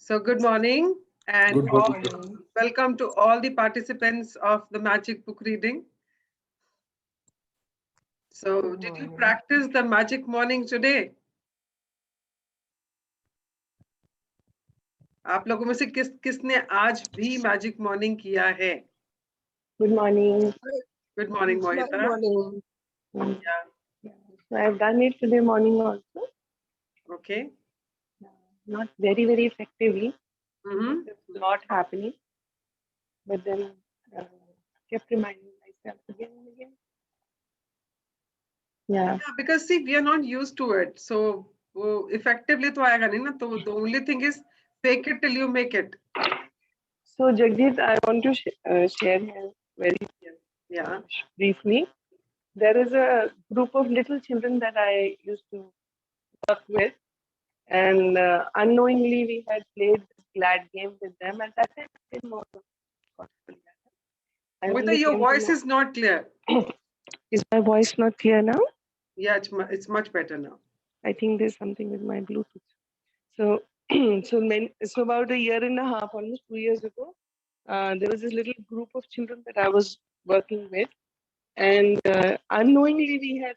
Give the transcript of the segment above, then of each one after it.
So good morning and Good morning. welcome to all the participants of the magic book reading. So Good did you morning. practice the magic morning today? आप लोगों में से किसने आज भी magic morning किया है? Good morning. Good morning, Good Mohita. morning. Yeah. So I've done it today morning also. Okay. Not very, very effectively. Mm-hmm. There's a lot happening. But then kept reminding myself again and again. Yeah. Yeah, because see, we are not used to it. So effectively तो आएगा नहीं ना. तो the only thing is fake it till you make it. So Jagdeep, I want to share here very Yeah. briefly. There is a group of little children that I used to work with, and unknowingly we had played this glad game with them. At that time, I didn't know. Mohita, your voice is not clear. Is my voice not clear now? Yeah, it's much better now. I think there's something with my Bluetooth. So, so about a year and a half, almost 2 years ago, there was this little group of children that I was working with, and unknowingly we had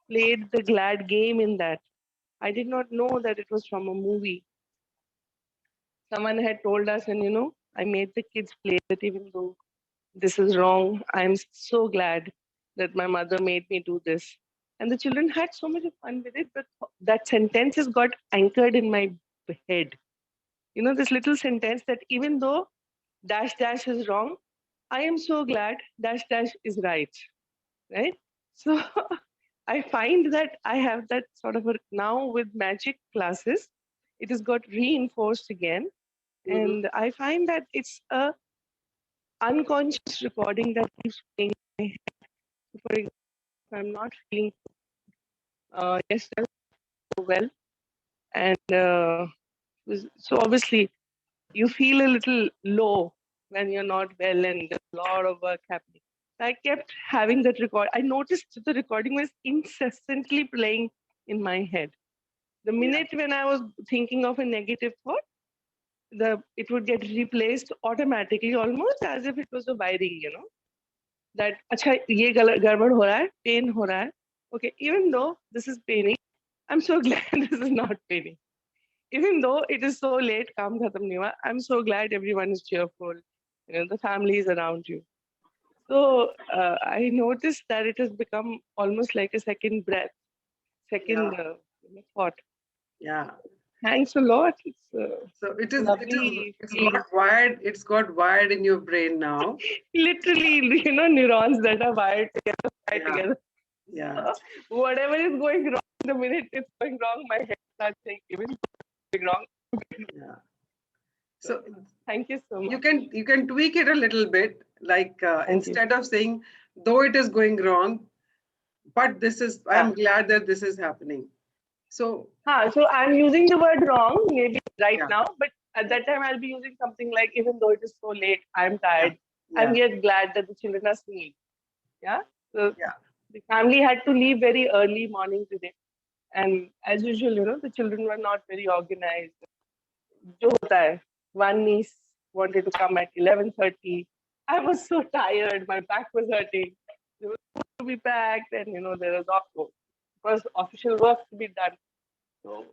played the glad game in that. I did not know that it was from a movie. Someone had told us, and I made the kids play it, even though this is wrong. I'm so glad that my mother made me do this. And the children had so much of fun with it, but that sentence has got anchored in my head. This little sentence that even though dash dash is wrong, I am so glad dash dash is right. Right? So I find that I have that sort of now with magic classes, it has got reinforced again. Mm-hmm. And I find that it's a unconscious recording that keeps playing in my head. For example, if I'm not feeling yesterday so well, and so obviously you feel a little low when you're not well and there's a lot of work happening. I kept having that record. I noticed the recording was incessantly playing in my head. The minute when I was thinking of a negative thought, it would get replaced automatically, almost as if it was a wiring. That अच्छा ये गड़बड़ हो रहा है, pain हो रहा है. Okay, even though this is paining, I'm so glad this is not paining. Even though it is so late, काम खत्म नहीं हुआ, I'm so glad everyone is cheerful. The family is around you. So I noticed that it has become almost like a second breath, second thought. Yeah. Thanks a lot. So it's got wired in your brain now. Literally, neurons that are wired together. Yeah. Whatever is going wrong, the minute it's going wrong, my head starts saying, even going wrong. Yeah. So thank you so much. You can tweak it a little bit, like instead of saying, though it is going wrong, but I'm glad that this is happening. So I'm using the word wrong maybe now, but at that time I'll be using something like, even though it is so late, I'm tired. I'm yet glad that the children are asleep. Yeah. So the family had to leave very early morning today. And as usual, the children were not very organized. Jo hota hai, one niece wanted to come at 11:30. I was so tired. My back was hurting. There was food to be packed, and there was official work to be done. So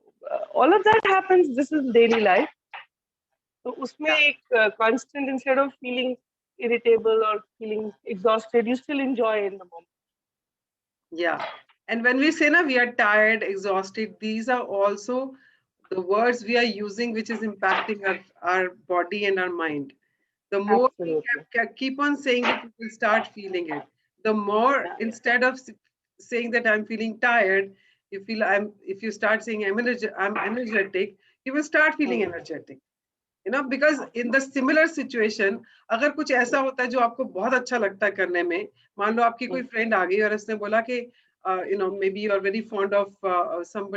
all of that happens. This is daily life. So usme ek constant, instead of feeling irritable or feeling exhausted, you still enjoy in the moment. Yeah. And when we say na, we are tired, exhausted, these are also the words we are using, which is impacting our body and our mind. The more we keep on saying it, we will start feeling it. The more, instead of saying that I'm feeling tired, if you start saying I'm energetic, you will start feeling energetic. Because in the similar situation, अगर कुछ ऐसा होता है जो आपको बहुत अच्छा लगता है करने में, मान लो आपकी कोई फ्रेंड आ गई और उसने बोला कि maybe you are very fond of some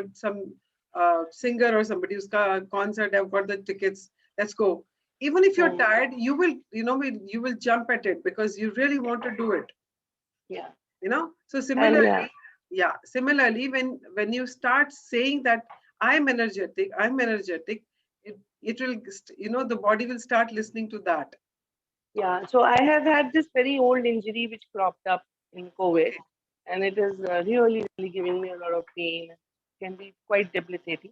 singer or somebody, uska concert, I've got the tickets, let's go. Even if you're tired, you will jump at it because you really want to do it. Yeah. So similarly, when you start saying that I'm energetic, it will, the body will start listening to that. Yeah, so I have had this very old injury which cropped up in COVID, Okay. and it is really, really giving me a lot of pain. Can be quite debilitating.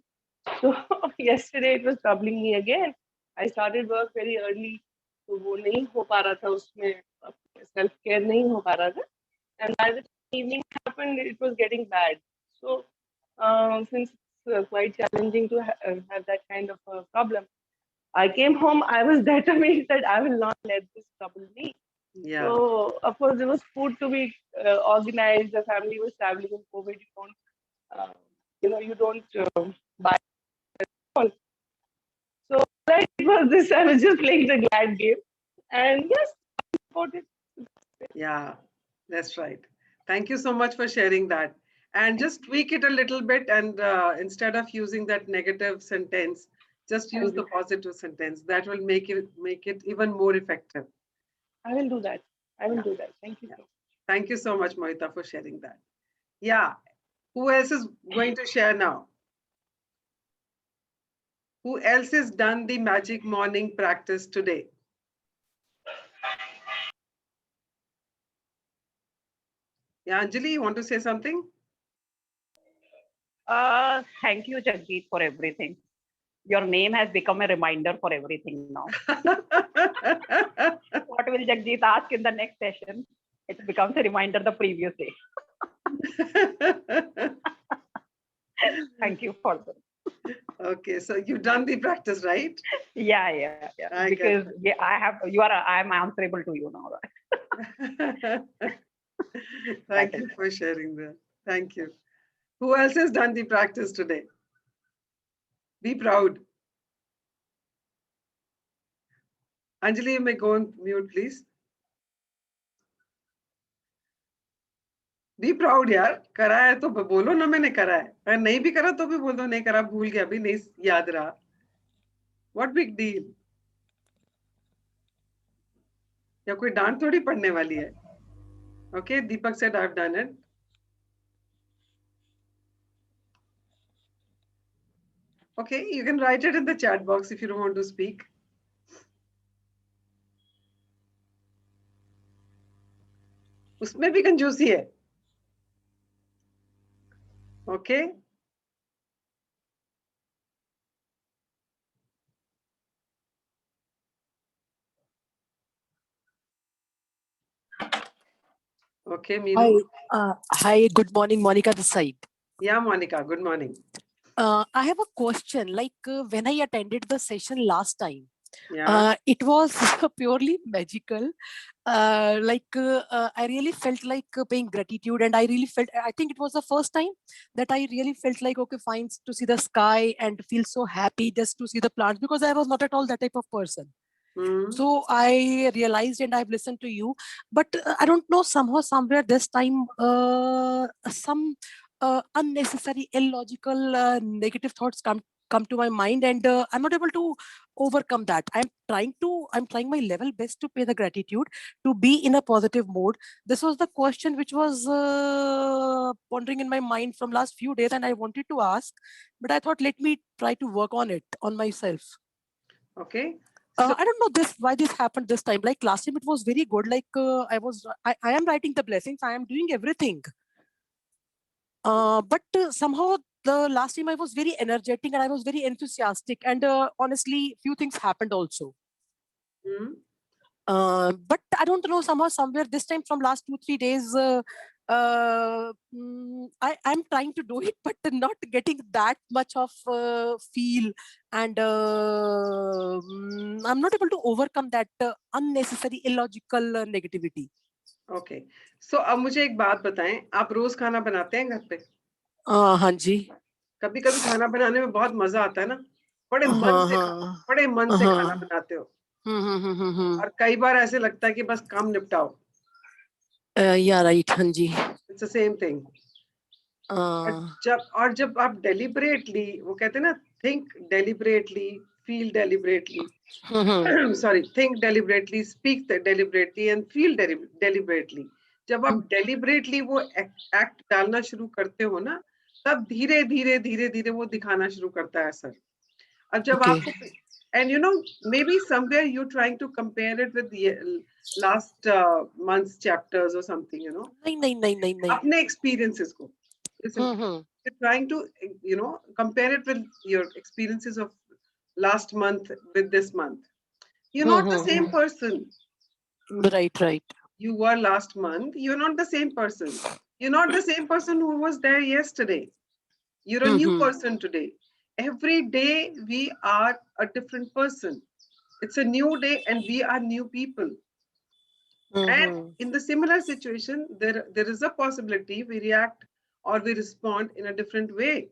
So yesterday it was troubling me again. I started work very early, तो वो नहीं हो पा रहा था उसमें self care नहीं हो पा रहा था. And by the time evening happened, it was getting bad. So since it's quite challenging to have that kind of a problem, I came home. I was determined that I will not let this trouble me. Yeah. So of course there was food to be organized. The family was traveling in COVID. You don't buy. All. So like it was this. I was just playing the glad game, and yes, about it. Yeah, that's right. Thank you so much for sharing that. And just tweak it a little bit, and instead of using that negative sentence, just use the positive sentence. That will make it even more effective. I will do that. I will Yeah. do that. Thank you. Yeah. Thank you so much, Mohita, for sharing that. Yeah. Who else is going to share now? Who else has done the magic morning practice today? Yeah, Anjali, you want to say something? Thank you, Jaggeet, for everything. Your name has become a reminder for everything now. What will Jaggeet ask in the next session? It becomes a reminder the previous day. Thank you for that. Okay, so you've done the practice, right? Yeah. I Because I am answerable to you now. Thank you for sharing that. Thank you. Who else has done the practice today? Be proud. Anjali, you may go on mute, please. Be proud, यार. करा है तो बोलो ना मैंने करा है. अगर नहीं भी करा तो भी बोल दो नहीं करा, भूल गया, अभी नहीं याद रहा. What big deal? या कोई डांट थोड़ी पड़ने वाली है. Okay, Deepak said I've done it. Okay, you can write it in the chat box if you don't want to speak. उसमें भी कंजूसी है. Okay. Okay, Meenu. Hi, good morning, Monica this side. Yeah, Monica, good morning. I have a question. When I attended the session last time, Yeah. it was purely magical. I really felt like paying gratitude, and I think it was the first time that I really felt like, okay, fine, to see the sky and feel so happy just to see the plants, because I was not at all that type of person. So I realized, and I've listened to you, but I don't know, somehow, somewhere this time, some unnecessary, illogical, negative thoughts come to my mind, and I'm not able to overcome that. I'm trying my level best to pay the gratitude, to be in a positive mood. This was the question which was pondering in my mind from last few days, and I wanted to ask, but I thought, let me try to work on it on myself. Okay. So, I don't know why this happened this time. Like last time, it was very good. I am writing the blessings. I am doing everything. But somehow the last time I was very energetic and I was very enthusiastic. And honestly, few things happened also. But I don't know, somehow, somewhere this time from last 2-3 days, I'm trying to do it, but not getting that much of feel, and I'm not able to overcome that unnecessary, illogical negativity. Okay. So अब मुझे एक बात बताएं, आप रोज खाना बनाते हैं घर पे? हाँ जी. कभी कभी खाना बनाने में बहुत मजा आता है ना, बड़े मन से खाना बनाते हो. और कई बार ऐसे लगता है कि बस काम निपटाओ. Yeah, right. हाँ जी. It's the same thing. जब आप deliberately, वो कहते हैं ना, think deliberately, feel deliberately, sorry, think deliberately, speak deliberately and feel deliberately. जब आप deliberately वो act डालना शुरू करते हो ना, तब धीरे धीरे वो दिखाना शुरू करता है असर. अब जब आपको And maybe somewhere you're trying to compare it with the last month's chapters or something, नहीं. apne experiences ko. Listen, you're trying to, compare it with your experiences of last month with this month. You're not the same person Right. you were last month. You're not the same person. You're not the same person who was there yesterday. You're a new person today. Every day we are a different person. It's a new day and we are new people. And in the similar situation, there is a possibility we react or we respond in a different way.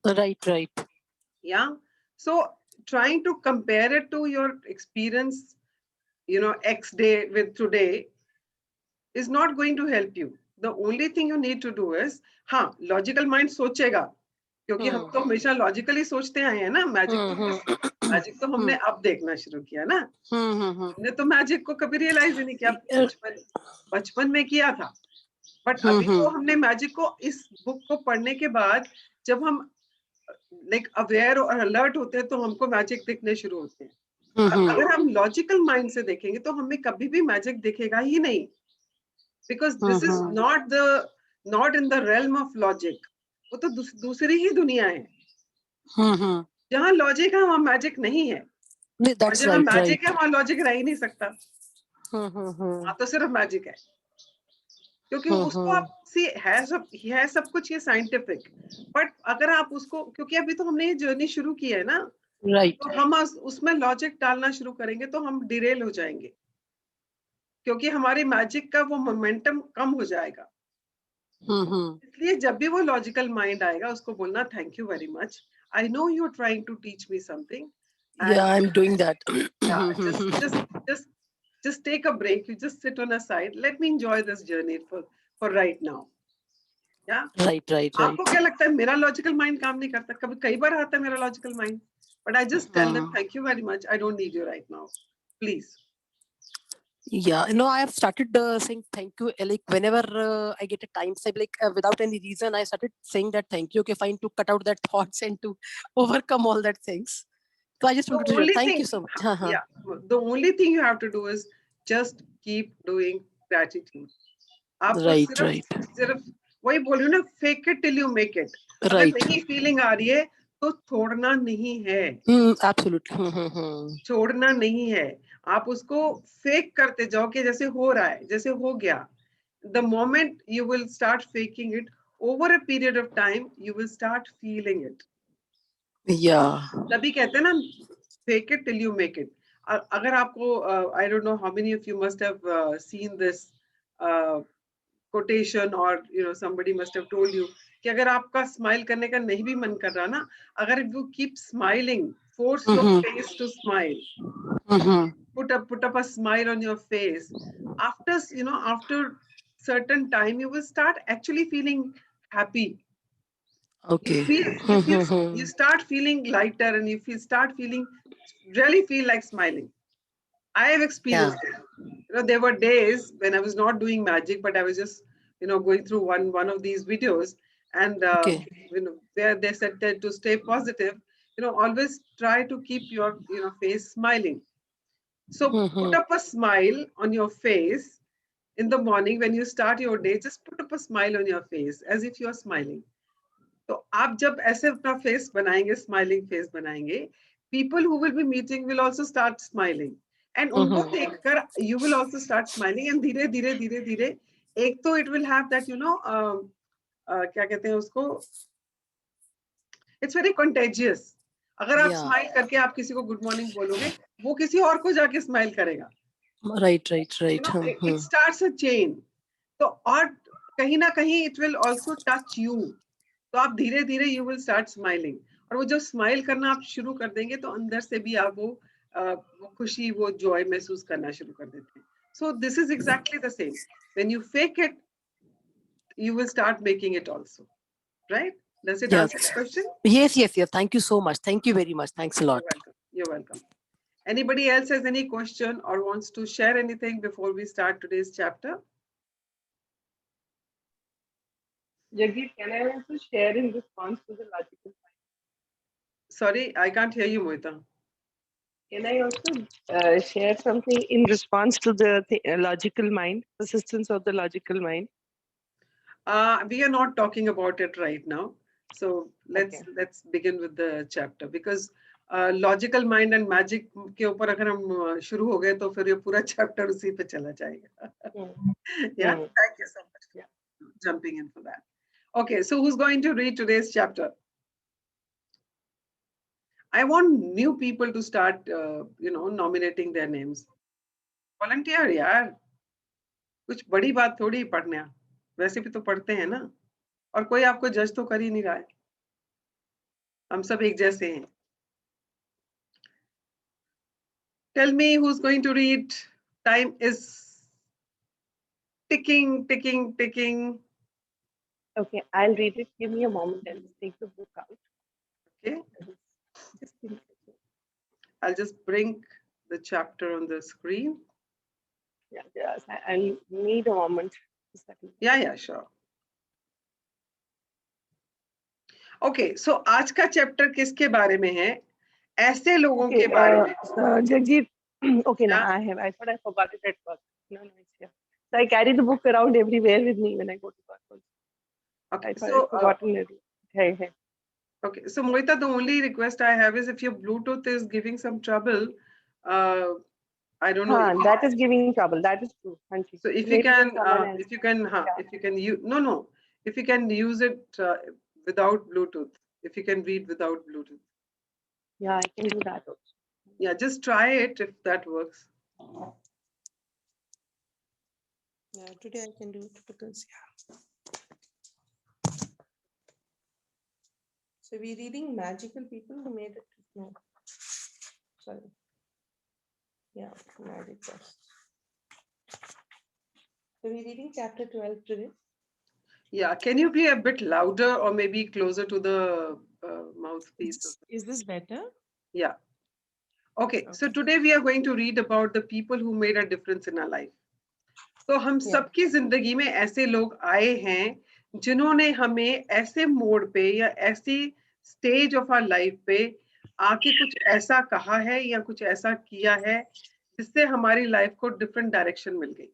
Right. Yeah. So trying to compare it to your experience, X day with today is not going to help you. The only thing you need to do is, हाँ, logical mind सोचेगा, क्योंकि हम तो हमेशा logically सोचते आए हैं ना. मैजिक तो हमने अब देखना शुरू किया ना. हमने तो मैजिक को कभी रियलाइज ही नहीं किया. बचपन में किया था. बट अभी तो हमने मैजिक को इस बुक को पढ़ने के बाद जब हम लाइक अवेयर और अलर्ट होते हैं तो हमको मैजिक दिखने शुरू होते हैं. अगर हम लॉजिकल माइंड से देखेंगे तो हमें कभी भी मैजिक दिखेगा ही नहीं. Because this is not in the realm of logic. वो तो दूसरी ही दुनिया है. जहाँ लॉजिक है वहाँ मैजिक नहीं है. और जहाँ मैजिक है वहाँ लॉजिक रह ही नहीं सकता. वहाँ तो सिर्फ मैजिक है. क्योंकि उसको आप है सब कुछ ये साइंटिफिक. बट अगर आप उसको, क्योंकि अभी तो हमने ये जर्नी शुरू की है ना, तो हम उसमें लॉजिक डालना शुरू करेंगे तो हम डिरेल हो जाएंगे, क्योंकि हमारी मैजिक का वो मोमेंटम कम हो जाएगा. इसलिए जब भी वो लॉजिकल माइंड आएगा उसको बोलना thank you very much, I know you are trying to teach me something. Yeah, I'm doing that. Just take a break. You just sit on a side. Let me enjoy this journey for right now. Yeah. Right. आपको क्या लगता है मेरा logical mind काम नहीं करता? कई बार आता है मेरा logical mind, but I just tell them thank you very much, I don't need you right now, please. Yeah, I have started saying thank you. Like whenever I get a time, say like without any reason, I started saying that thank you. Okay, fine, to cut out that thoughts and to overcome all that things. So I just wanted to say thank you so much. Yeah, the only thing you have to do is just keep doing gratitude. आपको सिर्फ वही बोल रही हूँ ना, fake it till you make it. अगर नहीं feeling आ रही है तो छोड़ना नहीं है. Absolutely. छोड़ना नहीं है. आप उसको फेक करते जाओ कि जैसे हो रहा है, जैसे हो गया. The moment you will start faking it, over a period of time, you will start feeling it. Yeah. तभी कहते हैं ना, fake it till you make it. अगर आपको, I don't know how many of you must have seen this quotation, or somebody must have told you कि अगर आपका smile करने का नहीं भी मन कर रहा ना, अगर you keep smiling, force your face to smile. Put up a smile on your face. After certain time, you will start actually feeling happy. Okay. You start feeling lighter, and start feeling really feel like smiling. I have experienced it. There were days when I was not doing magic, but I was just going through one of these videos, and where they said that to stay positive, always try to keep your face smiling. So put up a smile on your face in the morning when you start your day. Just put up a smile on your face as if you are smiling. तो आप जब ऐसे अपना face बनाएंगे, smiling face बनाएंगे, people who will be meeting will also start smiling, and उनको देखकर you will also start smiling, and धीरे धीरे एक तो it will have that क्या कहते हैं उसको, it's very contagious. अगर आप स्माइल करके आप किसी को गुड मॉर्निंग बोलोगे, वो किसी और को जाके स्माइल करेगा. Right. It starts a chain. तो और कहीं ना कहीं it will also touch you. तो आप धीरे धीरे you will start smiling. और वो जब स्माइल करना आप शुरू कर देंगे तो अंदर से भी आप वो खुशी, वो जॉय महसूस करना शुरू कर देते हैं. So this is exactly the same. When you fake it, you will start making it also. Right? Does it answer the question? Yes. Thank you so much. Thank you very much. Thanks a lot. You're welcome. Anybody else has any question or wants to share anything before we start today's chapter? Jagdeep, can I also share in response to the logical mind? Sorry, I can't hear you, Moita. Can I also share something in response to the logical mind, persistence of the logical mind? We are not talking about it right now. So Okay. let's begin with the chapter, because logical mind and magic के ऊपर अगर हम शुरू हो गए तो फिर ये पूरा चैप्टर उसी पे चला जाएगा. Yeah, thank you so much for jumping in for that. Okay, so who's going to read today's chapter? I want new people to start, nominating their names. Volunteer, यार. कुछ बड़ी बात थोड़ी पढ़ना. वैसे भी तो पढ़ते हैं ना. और कोई आपको जज तो कर ही नहीं रहा है. हम सब एक जैसे हैं. Tell me who's going to read. Time is ticking, ticking, ticking. Okay, I'll read it. Give me a moment. I'll just take the book out. Okay, Just give me a second. I'll just bring the chapter on the screen. Yeah, yes, I need a moment. A second. Yeah, sure. Okay, so आज का chapter किसके बारे में है? ऐसे लोगों के बारे में. Jagjit, okay, now Yeah. I thought I forgot it at work. No, it's here. So I carry the book around everywhere with me when I go to work. Also. Okay, I thought so I'd forgotten it. Hey. okay, so Moita, the only request I have is if your Bluetooth is giving some trouble, I don't know. That is giving trouble. That is true. So if you Maybe can, someone else. if you can use, no, if you can use it without Bluetooth, if you can read without Bluetooth. Yeah, I can do that also. Yeah, just try it if that works. Yeah, today I can do it because So we're reading Magical People Who Made It. No, sorry. Yeah, Magic First. So we're reading chapter 12 today. Yeah, can you be a bit louder or maybe closer to the mouthpiece? Is this better? Yeah. Okay, so today we are going to read about the people who made a difference in our life. तो हम सबकी जिंदगी में ऐसे लोग आए हैं जिन्होंने हमें ऐसे मोड़ पे या ऐसी स्टेज ऑफ आवर लाइफ पे आके कुछ ऐसा कहा है या कुछ ऐसा किया है जिससे हमारी लाइफ को डिफरेंट डायरेक्शन मिल गई.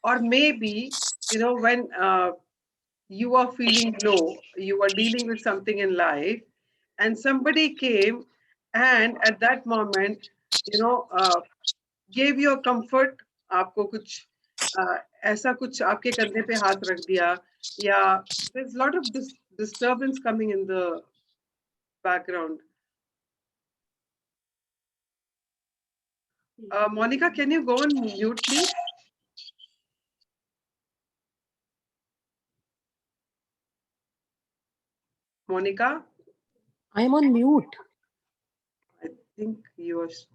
और may be when you are feeling low, you are dealing with something in life, and somebody came and at that moment, gave you a comfort. आपको कुछ ऐसा कुछ आपके कंधे पे हाथ रख दिया, या there's a lot of disturbance coming in the background. Monica, can you go on mute, please? Monica? I am on mute. I think it's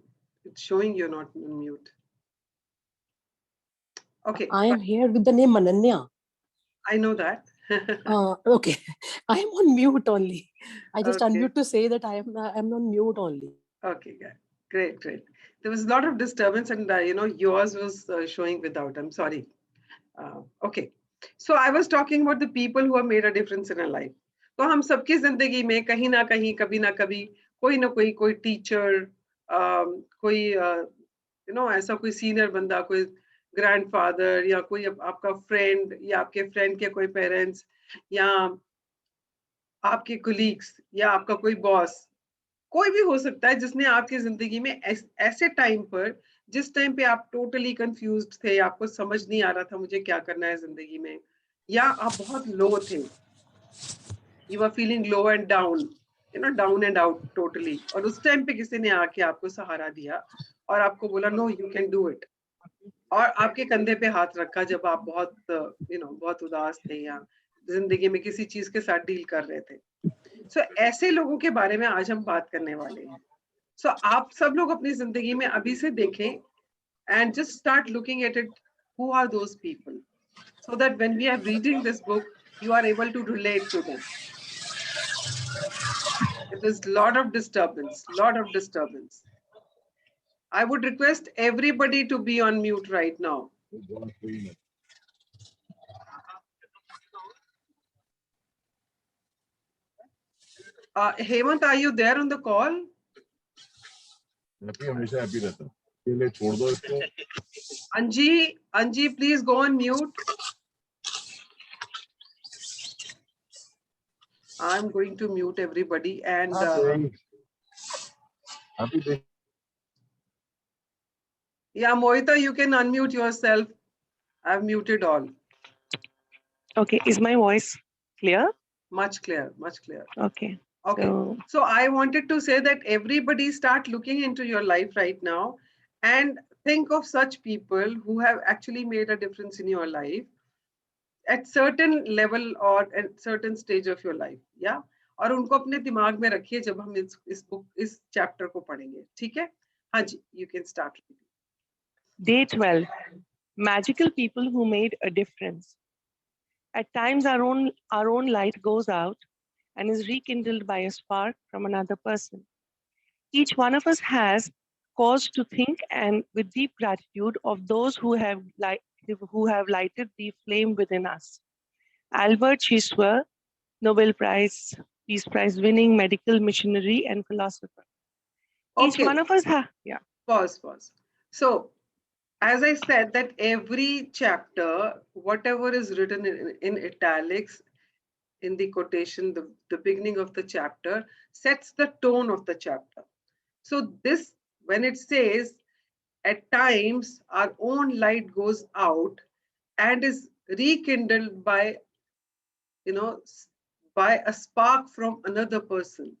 showing you're not on mute. Okay. I am here with the name Mananya. I know that. Okay. I am on mute only. I just Okay. unmute to say that I am on mute only. Okay, great. There was a lot of disturbance and yours was showing without. I'm sorry. Okay. So I was talking about the people who have made a difference in our life. तो हम सबकी जिंदगी में कहीं ना कहीं कभी ना कभी कोई ना कोई टीचर, कोई ऐसा कोई सीनियर बंदा, कोई ग्रैंडफादर या कोई आपका फ्रेंड या आपके फ्रेंड के कोई पेरेंट्स या आपके कोलीग्स या आपका कोई बॉस, कोई भी हो सकता है जिसने आपकी जिंदगी में ऐसे टाइम पर, जिस टाइम पे आप टोटली कंफ्यूज्ड थे, आपको समझ नहीं आ रहा था मुझे क्या करना है जिंदगी में, या आप बहुत लो थे, you are feeling low and down, down and out totally, और उस टाइम पे किसी ने आके आपको सहारा दिया और आपको बोला no you can do it, और आपके कंधे पे हाथ रखा जब आप बहुत बहुत उदास थे या जिंदगी में किसी चीज के साथ डील कर रहे थे. सो ऐसे लोगों के बारे में आज हम बात करने वाले हैं. सो आप सब लोग अपनी जिंदगी में अभी से देखें and just start looking at it, who are those people, so that when we are reading this book you are able to relate to them. It is lot of disturbance. I would request everybody to be on mute right now. Hemant, are you there on the call? Happy हमेशा happy रहता है, अकेले छोड़ दो इसको। Anji, please go on mute. I'm going to mute everybody and happy day. yeah, Mohita, you can unmute yourself. I've muted all. Okay, is my voice clear? Much clear, much clear. Okay. Okay. So I wanted to say that everybody start looking into your life right now and think of such people who have actually made a difference in your life at certain level or at certain stage of your life. Yeah. और उनको अपने दिमाग में रखिए जब हम इस chapter को पढ़ेंगे, ठीक है? हाँ जी, you can start. Day 12. Magical people who made a difference. At times our own light goes out and is rekindled by a spark from another person. Each one of us has cause to think and with deep gratitude of those who have lighted the flame within us. Albert Schweitzer, Nobel Peace Prize winning medical missionary and philosopher. Each Okay. one of us yeah. Pause. So, as I said that every chapter, whatever is written in italics, in the quotation, the beginning of the chapter sets the tone of the chapter. So this, when it says, at times our own light goes out and is rekindled by, by a spark from another person.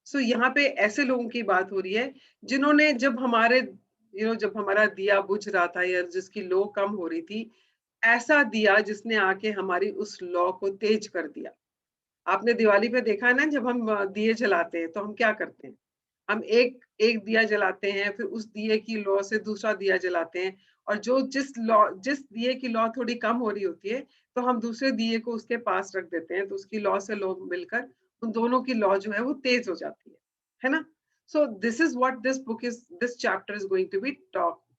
So यहाँ पे ऐसे लोगों की बात हो रही है जिन्होंने जब हमारे जब हमारा दिया बुझ रहा था या जिसकी लो कम हो रही थी, ऐसा दिया जिसने आके हमारी उस लौ को तेज कर दिया। आपने दिवाली पे देखा है ना, जब हम दिए जलाते हैं तो हम क्या करते हैं, हम एक दिया जलाते हैं, फिर उस दिए की लौ से दूसरा दिया जलाते हैं, और जिस दिए की लौ थोड़ी कम हो रही होती है तो हम दूसरे दिए को उसके पास रख देते हैं, तो उसकी लौ से लौ मिलकर उन दोनों की लौ जो है वो तेज हो जाती है ना? So this is what this chapter is going to be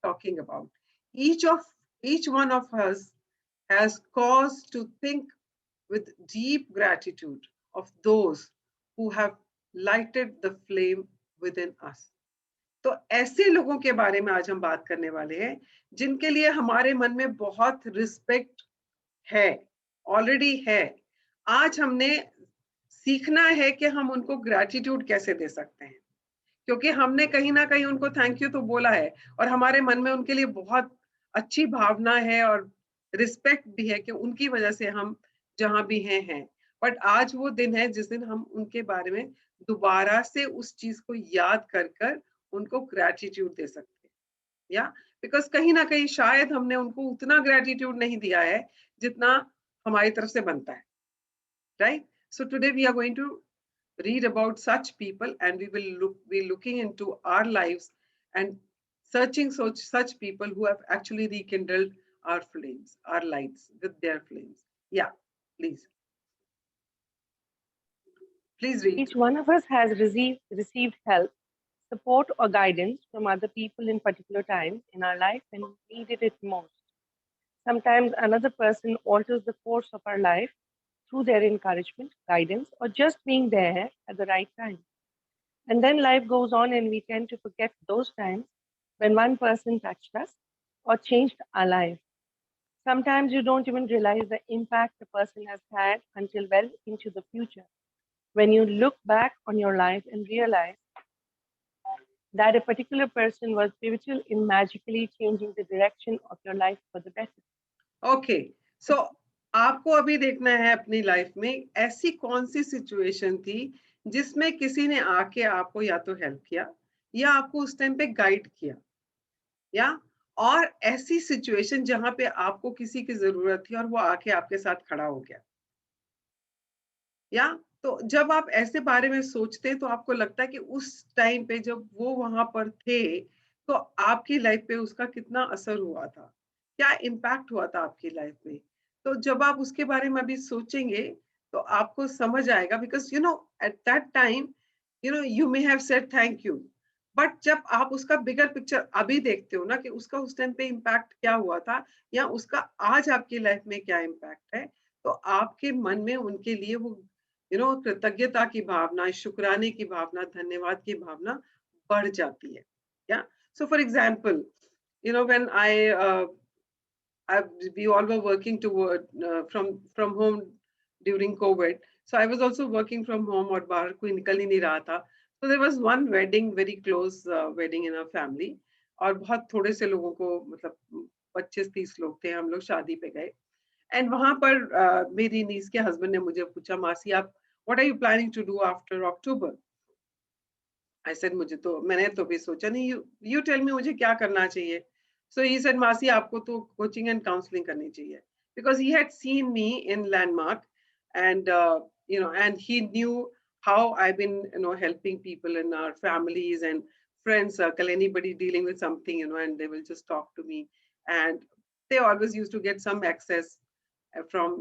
talking about. Each one of us has cause to think with deep gratitude of those who have lighted the flame within us. तो ऐसे लोगों के बारे में आज हम बात करने वाले हैं जिनके लिए हमारे मन में बहुत रिस्पेक्ट है, ऑलरेडी है। आज हमने सीखना है कि हम उनको ग्रैटिट्यूड कैसे दे सकते हैं, क्योंकि हमने कहीं ना कहीं उनको थैंक यू तो बोला है और हमारे मन में उनके लिए बहुत अच्छी भावना है और रिस्पेक्ट भी है कि उनकी वजह से हम जहां भी हैं। बट आज वो दिन है जिस दिन हम उनके बारे में दोबारा से उस चीज को याद कर उनको ग्रैटिट्यूड दे सकते हैं, या बिकॉज कहीं ना कहीं शायद हमने उनको उतना ग्रैटिट्यूड नहीं दिया है जितना हमारी तरफ से बनता है, right? So today we are going to read about such people, and we will be looking into our lives and searching such people who have actually rekindled our flames, our lights with their flames. Yeah, please read. Each one of us has received help, support or guidance from other people in particular times in our life when we needed it most. Sometimes another person alters the course of our life through their encouragement, guidance, or just being there at the right time. And then life goes on and we tend to forget those times when one person touched us or changed our life. Sometimes you don't even realize the impact a person has had until well into the future, when you look back on your life and realize that a particular person was pivotal in magically changing the direction of your life for the better. Okay, so आपको अभी देखना है अपनी life में ऐसी कौन सी situation थी जिसमें किसी ने आके आपको या तो हेल्प किया या आपको उस टाइम पे गाइड किया, या और ऐसी सिचुएशन जहां पे आपको किसी की जरूरत थी और वो आके आपके साथ खड़ा हो गया, या तो जब आप ऐसे बारे में सोचते हैं तो आपको लगता है कि उस टाइम पे जब वो वहां पर थे तो आपकी लाइफ पे उसका कितना असर हुआ था, क्या इम्पैक्ट हुआ था आपकी लाइफ में। तो जब आप उसके बारे में अभी सोचेंगे तो आपको समझ आएगा, because at that time you may have said thank you, but जब आप उसका बिगर पिक्चर अभी देखते हो ना कि उसका उस टाइम पे इम्पैक्ट क्या हुआ था या उसका आज आपकी लाइफ में क्या इम्पैक्ट है, तो आपके मन में उनके लिए वो कृतज्ञता की भावना, शुक्राने की भावना, धन्यवाद की भावना बढ़ जाती है। Yeah. So for example, when we all were working toward from home during COVID. So I was also working from home और बाहर कोई निकल ही नहीं रहा था. So there was one wedding, very close wedding in our family. और बहुत थोड़े से लोगों को मतलब 25-30 लोग थे हम लोग शादी पे गए. एंड वहां पर मेरी नीस के हस्बैंड ने मुझे पूछा मासी आप what are you planning to do after October. I said मैंने तो भी सोचा नहीं. यू टेल मी मुझे क्या करना चाहिए. सो ही सेड मासी आपको तो कोचिंग एंड काउंसलिंग करनी चाहिए because he had seen me in landmark and and he knew how I've been helping people in our families and friend circle, anybody dealing with something, and they will just talk to me, and they always used to get some access from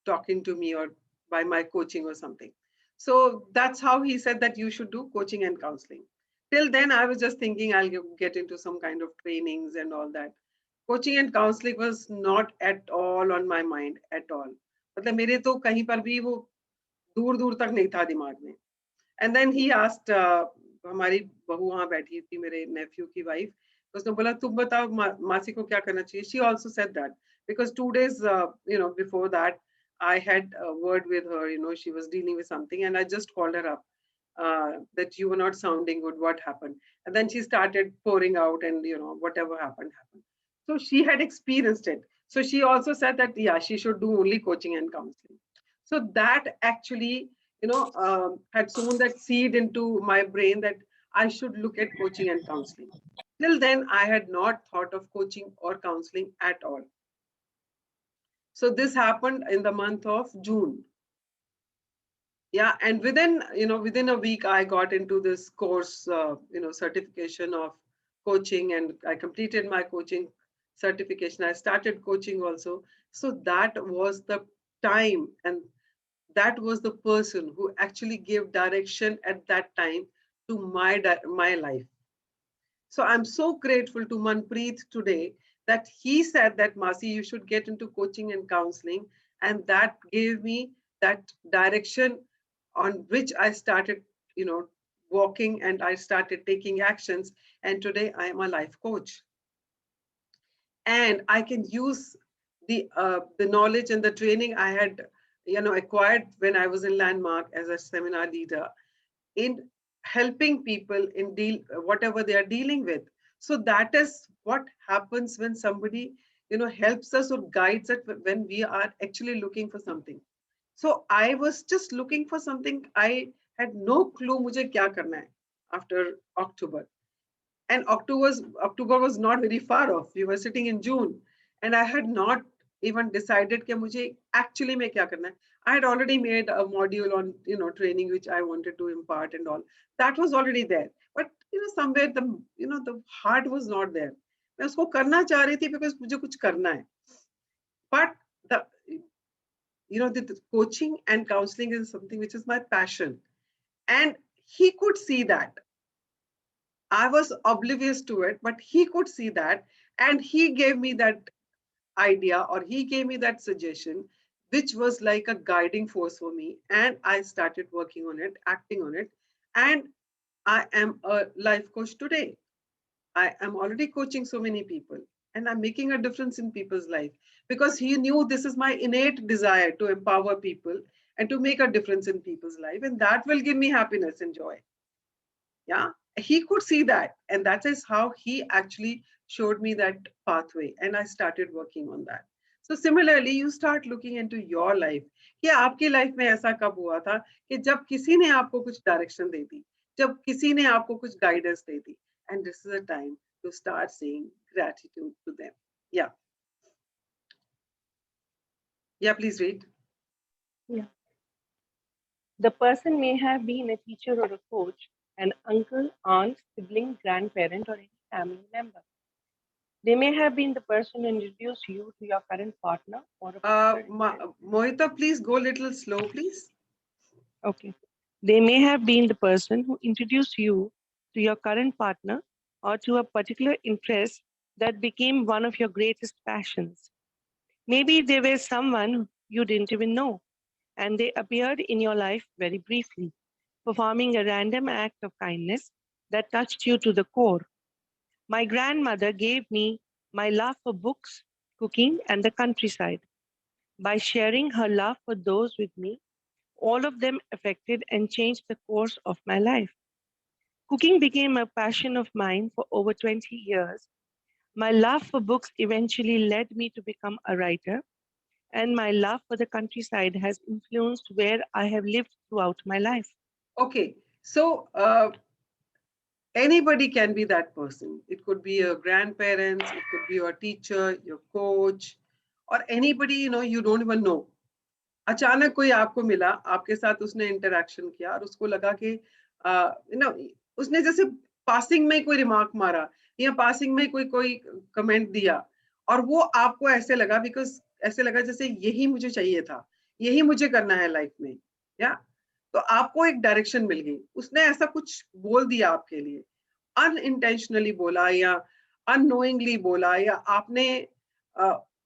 talking to me or by my coaching or something. So that's how he said that you should do coaching and counseling. Till then I was just thinking I'll get into some kind of trainings and all that. Coaching and counseling was not at all on my mind at all. मतलब मेरे तो कहीं पर भी वो दूर दूर तक नहीं था दिमाग में. And then he asked हमारी बहू वहां बैठी थी मेरे नेफ्यू की वाइफ. उसने बोला तुम बताओ मासी को क्या करना चाहिए. She also said that because 2 days before that I had a word with her. She was dealing with something and I just called her up that you were not sounding good. What happened? And then she started pouring out and whatever happened happened. So she had experienced it. So she also said that yeah, she should do only coaching and counseling. So that actually had sown that seed into my brain that I should look at coaching and counseling. Till then, I had not thought of coaching or counseling at all. So this happened in the month of June. Yeah, and within a week, I got into this course, certification of coaching, and I completed my coaching certification. I started coaching also. So that was the time, and that was the person who actually gave direction at that time to my life. So I'm so grateful to Manpreet today that he said that Masi, you should get into coaching and counseling, and that gave me that direction on which I started, walking, and I started taking actions. And today I am a life coach, and I can use the knowledge and the training I had acquired when I was in Landmark as a seminar leader in helping people in whatever they are dealing with. So that is what happens when somebody helps us or guides us when we are actually looking for something. So I was just looking for something. I had no clue mujhe kya karna hai after October. And October was not very far off. We were sitting in June, and I had not even decided कि मुझे actually में क्या करना है. I had already made a module on training which I wanted to impart and all. That was already there, but somewhere the heart was not there. मैं उसको करना चाह रही थी because मुझे कुछ करना है. But the coaching and counseling is something which is my passion, and he could see that. I was oblivious to it, but he could see that, and he gave me that idea, or he gave me that suggestion, which was like a guiding force for me. And I started working on it, acting on it, and I am a life coach today. I am already coaching so many people, and I'm making a difference in people's life because he knew this is my innate desire to empower people and to make a difference in people's life, and that will give me happiness and joy. Yeah, he could see that, and that is how he actually showed me that pathway, and I started working on that. So similarly, you start looking into your life कि आपकी life में ऐसा कब हुआ था कि जब किसी ने आपको कुछ डायरेक्शन दे दी, जब किसी ने आपको कुछ guidance they the, and this is a time to start saying gratitude to them. Yeah, please read. Yeah. The person may have been a teacher or a coach, an uncle, aunt, sibling, grandparent, or any family member. They may have been the person who introduced you to your current partner or a particular Mohita, please go a little slow, please. Okay. They may have been the person who introduced you to your current partner or to a particular interest that became one of your greatest passions. Maybe they were someone you didn't even know, and they appeared in your life very briefly, performing a random act of kindness that touched you to the core. My grandmother gave me my love for books, cooking, and the countryside. By sharing her love for those with me, all of them affected and changed the course of my life. Cooking became a passion of mine for over 20 years. My love for books eventually led me to become a writer, and my love for the countryside has influenced where I have lived throughout my life. Okay, so anybody can be that person. It could be your grandparents, it could be your teacher, your coach, or anybody you don't even know. अचानक कोई आपको मिला, आपके साथ उसने interaction किया और उसको लगा कि उसने जैसे पासिंग में कोई रिमार्क मारा या पासिंग में कोई कोई कमेंट दिया और वो आपको ऐसे लगा बिकॉज ऐसे लगा जैसे यही मुझे चाहिए था, यही मुझे करना है लाइफ में, या तो आपको एक डायरेक्शन मिल गई। उसने ऐसा कुछ बोल दिया आपके लिए, अनइंटेंशनली बोला या अननोइंगली बोला, या आपने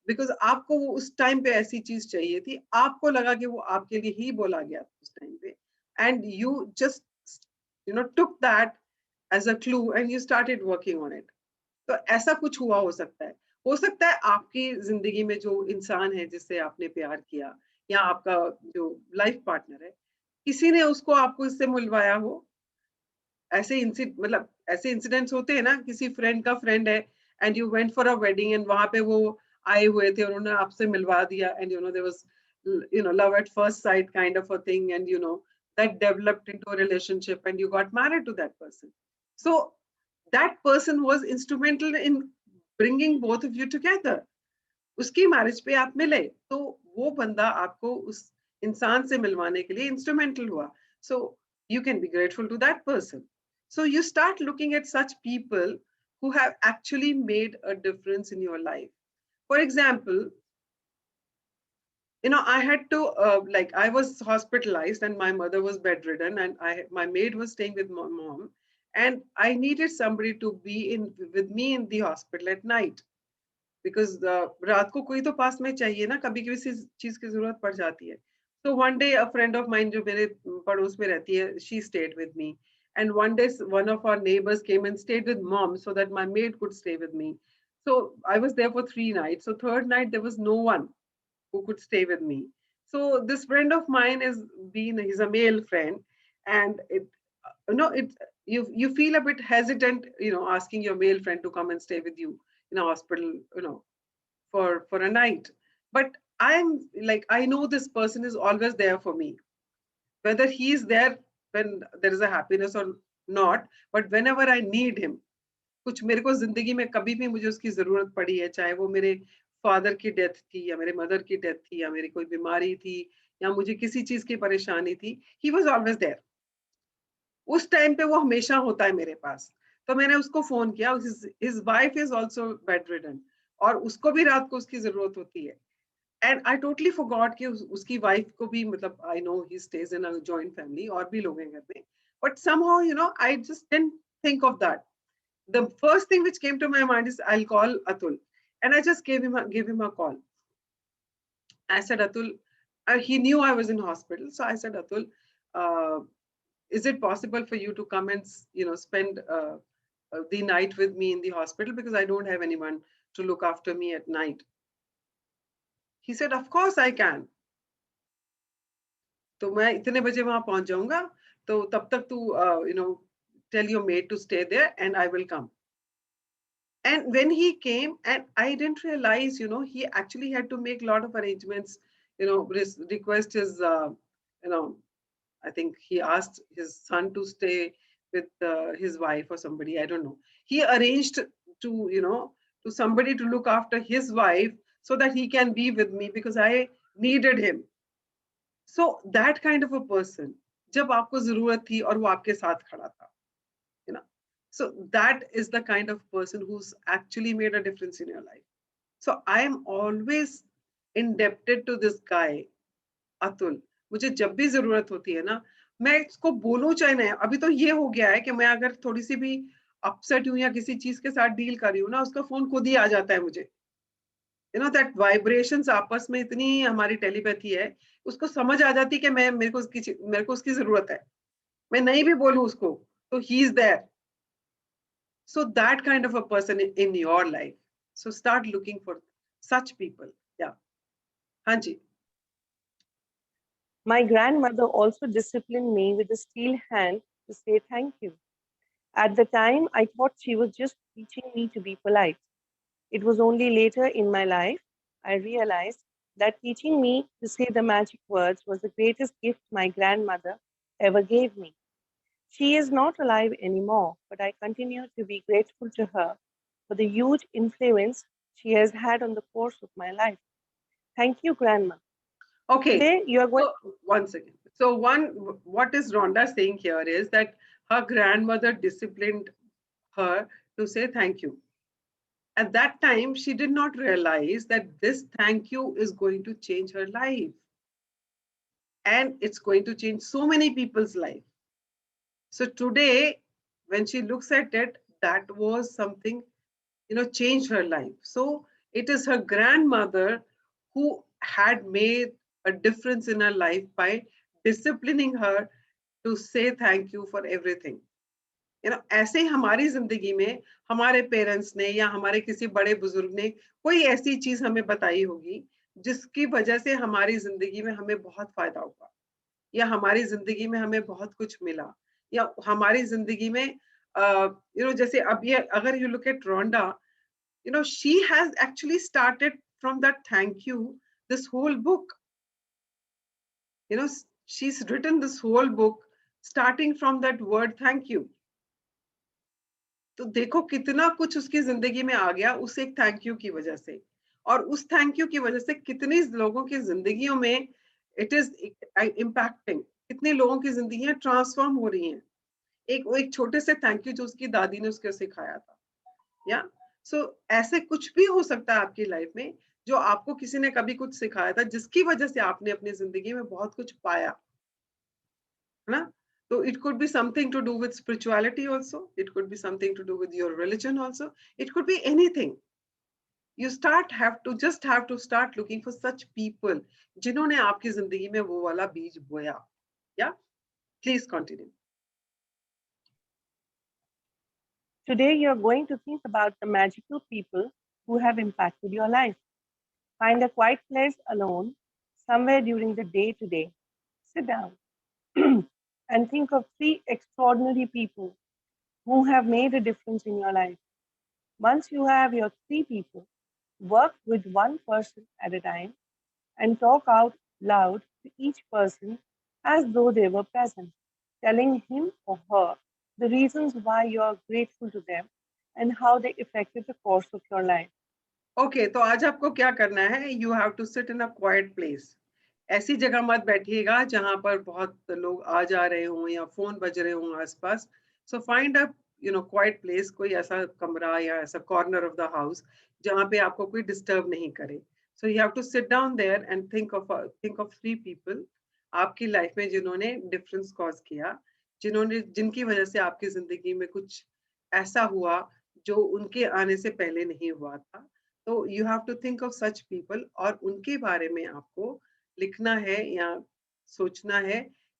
बिकॉज आपको वो उस टाइम पे ऐसी चीज चाहिए थी, आपको लगा कि वो आपके लिए ही बोला गया उस टाइम पे, and you just took that as a clue and you started working on it. तो ऐसा कुछ हुआ हो सकता है आपकी जिंदगी में जो इंसान है जिससे आपने प्यार किया या आपका जो लाइफ पार्टनर है, किसी ने उसको आपको इससे मिलवाया हो। ऐसे मतलब ऐसे इंसिडेंट्स होते हैं ना, किसी फ्रेंड का फ्रेंड है and you went for a wedding and वहां पे वो आए हुए थे, उन्होंने आपसे मिलवा दिया and there was love at first sight kind of a thing, and that developed into a relationship and you got married to that person. So that person was instrumental in bringing both of you together. उसकी marriage पे आप मिले तो वो बंदा आपको उस इंसान से मिलवाने के लिए इंस्ट्रूमेंटल हुआ. So you can be grateful to that person. So you start looking at such people who have actually made a difference in your life. For example, I had to I was hospitalized and my mother was bedridden and my maid was staying with my mom, and I needed somebody to be with me in the hospital at night because रात को कोई तो पास में चाहिए ना, कभी किसी चीज की जरूरत पड़ जाती है. So one day a friend of mine जो मेरे पड़ोस में रहती है, she stayed with me, and one day one of our neighbors came and stayed with mom so that my maid could stay with me. So I was there for 3 nights. So third night there was no one who could stay with me. So this friend of mine he's a male friend, and you feel a bit hesitant, asking your male friend to come and stay with you in a hospital, for a night. But I'm like, I know this person is always there for me, whether he is there when there is a happiness or not, but whenever I need him. कुछ मेरे को जिंदगी में कभी भी मुझे उसकी जरूरत पड़ी है, चाहे वो मेरे फादर की डेथ थी या मेरे मदर की डेथ थी या मेरी कोई बीमारी थी या मुझे किसी चीज की परेशानी थी, ही वॉज ऑलवेज देयर. उस टाइम पे वो हमेशा होता है मेरे पास. तो मैंने उसको फोन किया. His wife is also bedridden और उसको भी रात को उसकी जरूरत होती है. एंड आई टोटली फॉरगॉट कि उसकी वाइफ को भी, मतलब I know he stage in a joint family और भी लोग हैं घर में, but somehow I just didn't think of that. The first thing which came to my mind is I'll call Atul, and I just gave him a call. I said, Atul, he knew I was in hospital, so I said, Atul, is it possible for you to come and spend the night with me in the hospital because I don't have anyone to look after me at night. He said, of course I can. तो मैं इतने बजे वहां पहुंच जाऊंगा, तो तब तक तू tell your maid to stay there and I will come. And when he came, and I didn't realize, he actually had to make a lot of arrangements, request his, I think he asked his son to stay with his wife or somebody, I don't know. He arranged to somebody to look after his wife so that he can be with me because I needed him. So that kind of a person, जब आपको जरूरत थी और वो आपके साथ खड़ा था. So that is the kind of person who's actually made a difference in your life. So I am always indebted to this guy, Atul. मुझे जब भी जरूरत होती है ना, मैं इसको बोलूं चाहे नहीं. अभी तो ये हो गया है कि मैं अगर थोड़ी सी भी अपसेट हूं या किसी चीज के साथ डील कर रही हूँ ना, उसका फोन खुद ही आ जाता है मुझे. दैट वाइब्रेशंस आपस में इतनी हमारी टेलीपैथी है, उसको समझ आ जाती है कि मेरे को उसकी जरूरत है. मैं नहीं भी बोलूं उसको, तो he is there. So that kind of a person in your life. So start looking for such people. Yeah. Hanji. My grandmother also disciplined me with a steel hand to say thank you. At the time, I thought she was just teaching me to be polite. It was only later in my life I realized that teaching me to say the magic words was the greatest gift my grandmother ever gave me. She is not alive anymore, but I continue to be grateful to her for the huge influence she has had on the course of my life. Thank you, Grandma. Okay. Today, you are going. So, one second. So what is Rhonda saying here is that her grandmother disciplined her to say thank you. At that time, she did not realize that this thank you is going to change her life. And it's going to change so many people's life. So today, when she looks at it, that was something, changed her life. So it is her grandmother who had made a difference in her life by disciplining her to say thank you for everything. ऐसे ही हमारी जिंदगी में हमारे parents ने या हमारे किसी बड़े बुजुर्ग ने कोई ऐसी चीज हमें बताई होगी जिसकी वजह से हमारी जिंदगी में हमें बहुत फायदा होगा या हमारी जिंदगी में हमें बहुत कुछ मिला या हमारी जिंदगी में जैसे अब ये अगर you look at Rhonda she has actually started from that thank you this whole book. She's written this whole book starting from that word thank you. तो देखो कितना कुछ उसकी जिंदगी में आ गया उस एक थैंक यू की वजह से और उस थैंक यू की वजह से कितनी लोगों की जिंदगियों में इट इज इम्पैक्टिंग, कितने लोगों की जिंदगियां ट्रांसफॉर्म हो रही हैं एक छोटे से थैंक यू जो उसकी दादी ने उसको सिखाया था. या सो ऐसे कुछ भी हो सकता है आपकी लाइफ में जो आपको किसी ने कभी कुछ सिखाया था जिसकी वजह से आपने अपनी जिंदगी में बहुत कुछ पाया, है ना. So it could be something to do with spirituality also. It could be something to do with your religion also. It could be anything. You have to start looking for such people जिन्होंने आपकी जिंदगी में वो वाला बीज बोया. Yeah, please continue. Today, you are going to think about the magical people who have impacted your life. Find a quiet place alone, somewhere during the day today. Sit down and think of 3 extraordinary people who have made a difference in your life. Once you have your 3 people, work with one person at a time and talk out loud to each person as though they were present, telling him or her the reasons why you are grateful to them and how they affected the course of your life. Okay, तो आज आपको क्या करना है? You have to sit in a quiet place. ऐसी जगह मत बैठिएगा जहां पर बहुत लोग आ जा रहे हों या फोन बज रहे हों आसपास. So find a quiet place, कोई ऐसा कमरा या ऐसा corner of the house जहां पे आपको कोई disturb नहीं करे. So you have to sit down there and think of 3 people आपकी लाइफ में जिन्होंने डिफरेंस कॉज किया, जिनकी वजह से आपकी जिंदगी में कुछ ऐसा हुआ जो उनके आने से पहले नहीं हुआ था. तो you have to think of such people और उनके बारे में आपको लिखना है या सोचना है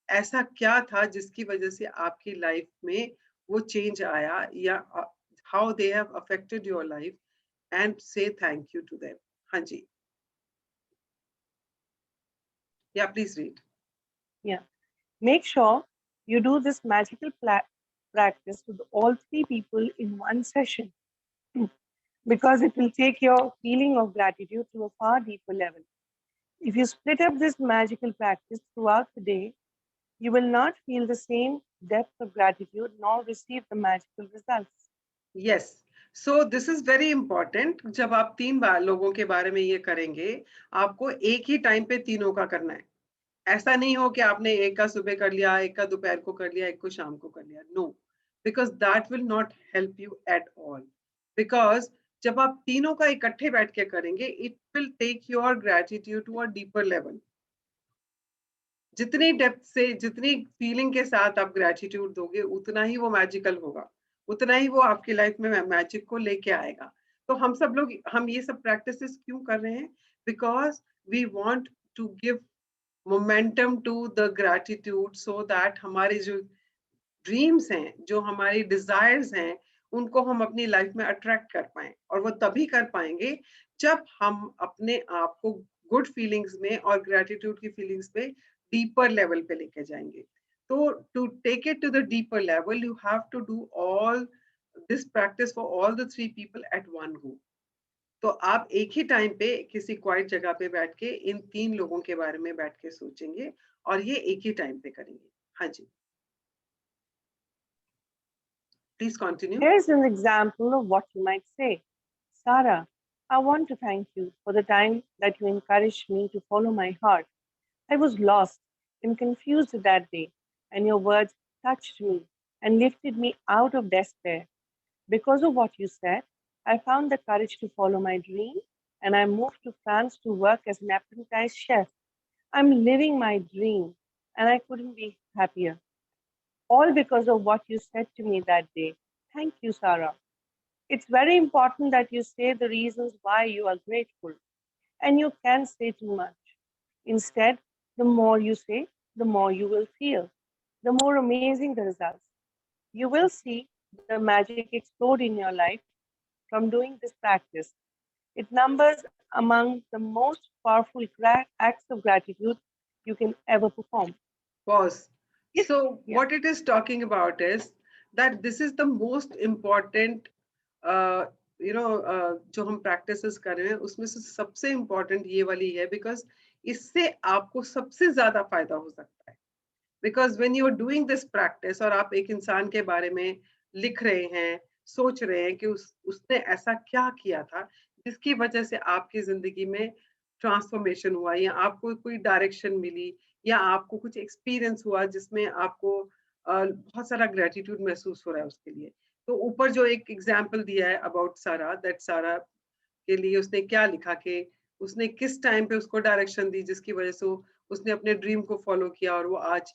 ऐसा क्या था जिसकी वजह से आपकी लाइफ में वो चेंज आया या how they have affected your life and से थैंक यू टू देम. हाँ जी. Yeah, please read. Yeah. Make sure you do this magical practice with all 3 people in one session because it will take your feeling of gratitude to a far deeper level. If you split up this magical practice throughout the day, you will not feel the same depth of gratitude nor receive the magical results. Yes. So this is very important. जब आप 3 बार लोगों के बारे में ये करेंगे, आपको एक ही टाइम पे तीनों का करना है. ऐसा नहीं हो कि आपने एक का सुबह कर लिया, एक का दोपहर को कर लिया, एक को शाम को कर लिया. No, because that will not help you at all. Because जब आप तीनों का इकट्ठे बैठ के करेंगे, it will take your gratitude to a deeper level. जितनी डेप्थ से, जितनी फीलिंग के साथ आप ग्रेटिट्यूड दोगे उतना ही वो मैजिकल होगा, उतना ही वो आपकी लाइफ में मैजिक को लेके आएगा. तो हम ये सब प्रैक्टिसेस क्यों कर रहे हैं? Because we want to give momentum to the gratitude so that हमारे जो ड्रीम्स हैं, जो हमारी डिजायर्स हैं, उनको हम अपनी लाइफ में अट्रैक्ट कर पाएं, और वो तभी कर पाएंगे जब हम अपने आप को गुड फीलिंग्स में और ग्रेटिट्यूड की फीलिंग्स में डीपर लेवल पे लेके जाएंगे. तो to take it to the deeper level, you have to do all this practice for all the 3 people at one go. तो आप एक ही टाइम पे किसी क्वाइट जगह पे बैठ के इन 3 लोगों के बारे में बैठ के सोचेंगे, और ये एक ही टाइम पे करेंगे. हाँ जी, please continue. Here's an example of what you might say. Sarah, I want to thank you for the time that you encouraged me to follow my heart. I was lost and confused that day, and your words touched me and lifted me out of despair. Because of what you said, I found the courage to follow my dream, and I moved to France to work as an apprentice chef. I'm living my dream, and I couldn't be happier. All because of what you said to me that day. Thank you, Sarah. It's very important that you say the reasons why you are grateful, and you can't say too much. Instead, the more you say, the more you will feel, the more amazing the results. You will see the magic explode in your life from doing this practice. It numbers among the most powerful acts of gratitude you can ever perform. Pause. So Yeah. what it is talking about is that this is the most important जो हम practices कर रहे हैं उसमें से सबसे important ये वाली है, because इससे आपको सबसे ज्यादा फायदा हो सकता है. Because when you are doing this practice और आप एक इंसान के बारे में लिख रहे हैं, सोच रहे हैं कि उसने ऐसा क्या किया था जिसकी वजह से आपकी जिंदगी में ट्रांसफॉर्मेशन हुआ, या आपको कोई डायरेक्शन मिली, या आपको कुछ एक्सपीरियंस हुआ जिसमें आपको बहुत सारा ग्रेटिट्यूड महसूस हो रहा है उसके लिए. तो ऊपर जो एक एग्जांपल दिया है अबाउट सारा, दैट सारा के लिए उसने क्या लिखा कि उसने किस टाइम पे उसको डायरेक्शन दी जिसकी वजह से उसने अपने ड्रीम को फॉलो किया और वो आज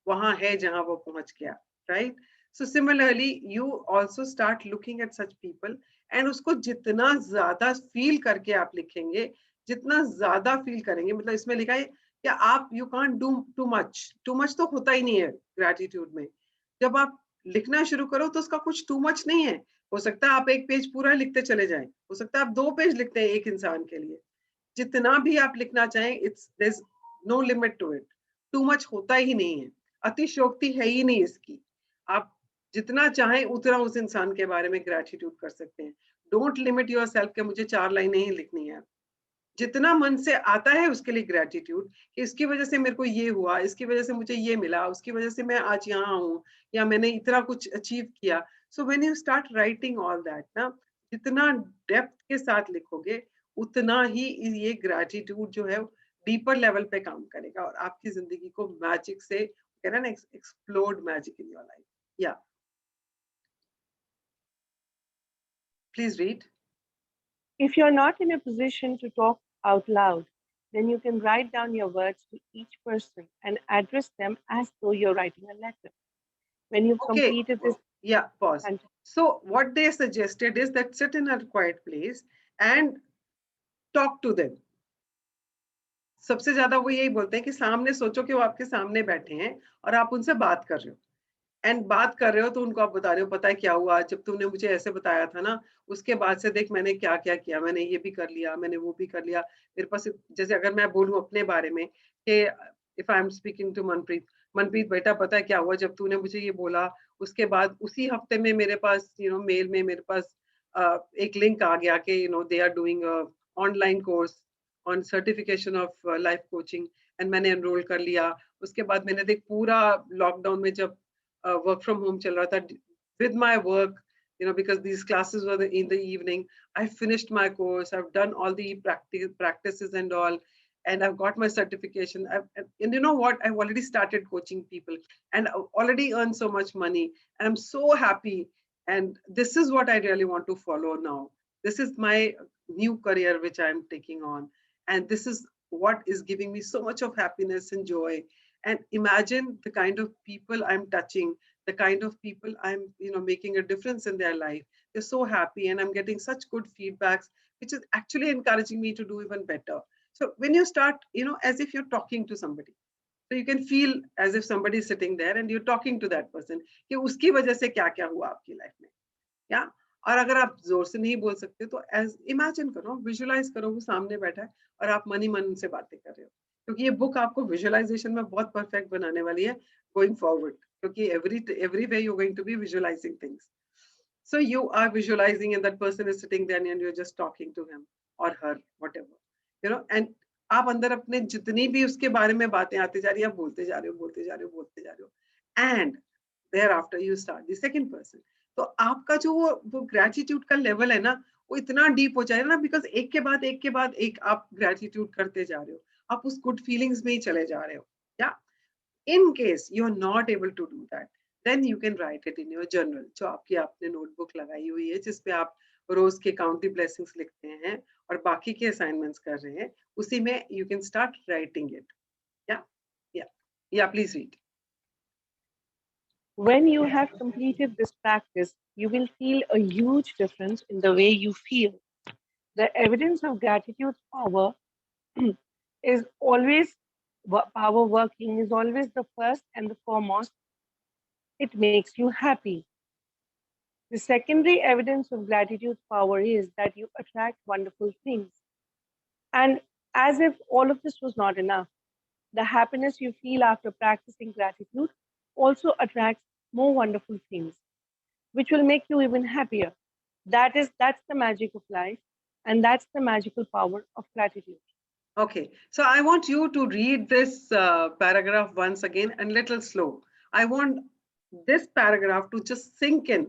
वहां है जहां वो पहुंच गया. Right. So similarly you also start looking at such people, and उसको जितना ज्यादा फील करके आप लिखेंगे, जितना ज्यादा फील करेंगे, मतलब इसमें लिखा है कि आप you can't do too much तो होता ही नहीं है ग्रेटिट्यूड में. जब आप लिखना शुरू करो तो उसका कुछ टू मच नहीं है. हो सकता है आप एक पेज पूरा लिखते चले जाएं, हो सकता है आप 2 पेज लिखते हैं एक इंसान के लिए. जितना भी आप लिखना चाहें, it's there is no limit to it. Too much होता ही नहीं है, अतिशयोक्ति है ही नहीं इसकी. आप जितना चाहें उतना उस इंसान के बारे में ग्रेटिट्यूड कर सकते हैं. डोंट लिमिट योरसेल्फ कि मुझे 4 लाइनें ही लिखनी है. जितना मन से आता है उसके लिए ग्रेटिट्यूड, कि इसकी वजह से मेरे को ये हुआ, इसकी वजह से मुझे ये मिला, उसकी वजह से मैं आज यहाँ हूँ, या मैंने इतना कुछ अचीव किया. So when you start writing all that ना, जितना डेप्थ के साथ लिखोगे उतना ही ये ग्रेटिट्यूड जो है डीपर लेवल पे काम करेगा और आपकी जिंदगी को मैजिक से कहना ना, explode magic in your life. या please read. If you're not in a position to talk out loud, then you can write down your words to each person and address them as though you're writing a letter. When you've completed this, yeah, pause. So what they suggested is that sit in a quiet place and talk to them. सबसे ज्यादा वो यही बोलते हैं कि सामने सोचो कि वो आपके सामने बैठे हैं और आप उनसे बात कर रहे हो, एंड बात कर रहे हो तो उनको आप बता रहे हो, पता है क्या हुआ जब तुमने मुझे ऐसे बताया था ना, उसके बाद से देख मैंने क्या क्या किया, मैंने ये भी कर लिया, मैंने वो भी कर लिया. मेरे पास जैसे अगर मैं बोलूं अपने बारे में कि if I am speaking to Manpreet, Manpreet बेटा पता है क्या हुआ जब तूने मुझे ये बोला, उसके बाद उसी हफ्ते में मेरे पास मेल में मेरे पास एक लिंक आ गया कि they are doing online course on certification of life coaching, and मैंने एनरोल कर लिया. उसके बाद मैंने देख पूरा लॉकडाउन में जब work from home चल रहा था, with my work, because these classes were in the evening, I finished my course, I've done all the practices and all, and I've got my certification. And you know what, I've already started coaching people and already earned so much money, and I'm so happy, and this is what I really want to follow now. This is my new career which I'm taking on, and this is what is giving me so much of happiness and joy. And imagine the kind of people I'm touching, the kind of people I'm making a difference in their life. They're so happy, and I'm getting such good feedbacks, which is actually encouraging me to do even better. So when you start, as if you're talking to somebody, so you can feel as if somebody is sitting there and you're talking to that person कि उसकी वजह से क्या क्या हुआ आपकी life में, या और अगर आप जोर से नहीं बोल सकते तो एज इमेजिन करो, विजुलाइज करो वो सामने बैठा है और आप मन ही मन उनसे बातें कर रहे हो, क्योंकि ये बुक आपको विजुअलाइजेशन में बहुत परफेक्ट बनाने वाली है गोइंग फॉरवर्ड, क्योंकि every way you're going to be visualizing things. So you are visualizing and that person is sitting there and you're just talking to him or her, whatever, you know, and आप अंदर अपने जितनी भी उसके बारे में बातें आती जा रही है, आप बोलते जा रहे हो, बोलते जा रहे हो, बोलते जा रहे हो, and thereafter you start the second person. तो आपका जो वो ग्रेटिट्यूड का लेवल है ना, वो इतना डीप हो जाएगा ना, बिकॉज एक के बाद एक के बाद एक आप ग्रेटिट्यूड करते जा रहे हो, आप उस गुड फीलिंग्स में ही चले जा रहे हो. या in case you are not able to do that, then you can write it in your journal, जो आपकी आपने नोटबुक लगाई हुई है जिसपे आप रोज के काउंटी ब्लेसिंग्स लिखते हैं और बाकी के असाइनमेंट्स कर रहे हैं, उसी में you can start writing it. Yeah, please read. When you have completed this practice, you will feel a huge difference in the way you feel. The evidence of gratitude's power is always power working is always the first and the foremost. It makes you happy. The secondary evidence of gratitude's power is that you attract wonderful things. And as if all of this was not enough, the happiness you feel after practicing gratitude also attracts more wonderful things, which will make you even happier. That's the magic of life, and that's the magical power of gratitude. Okay, so I want you to read this paragraph once again and little slow. I want this paragraph to just sink in.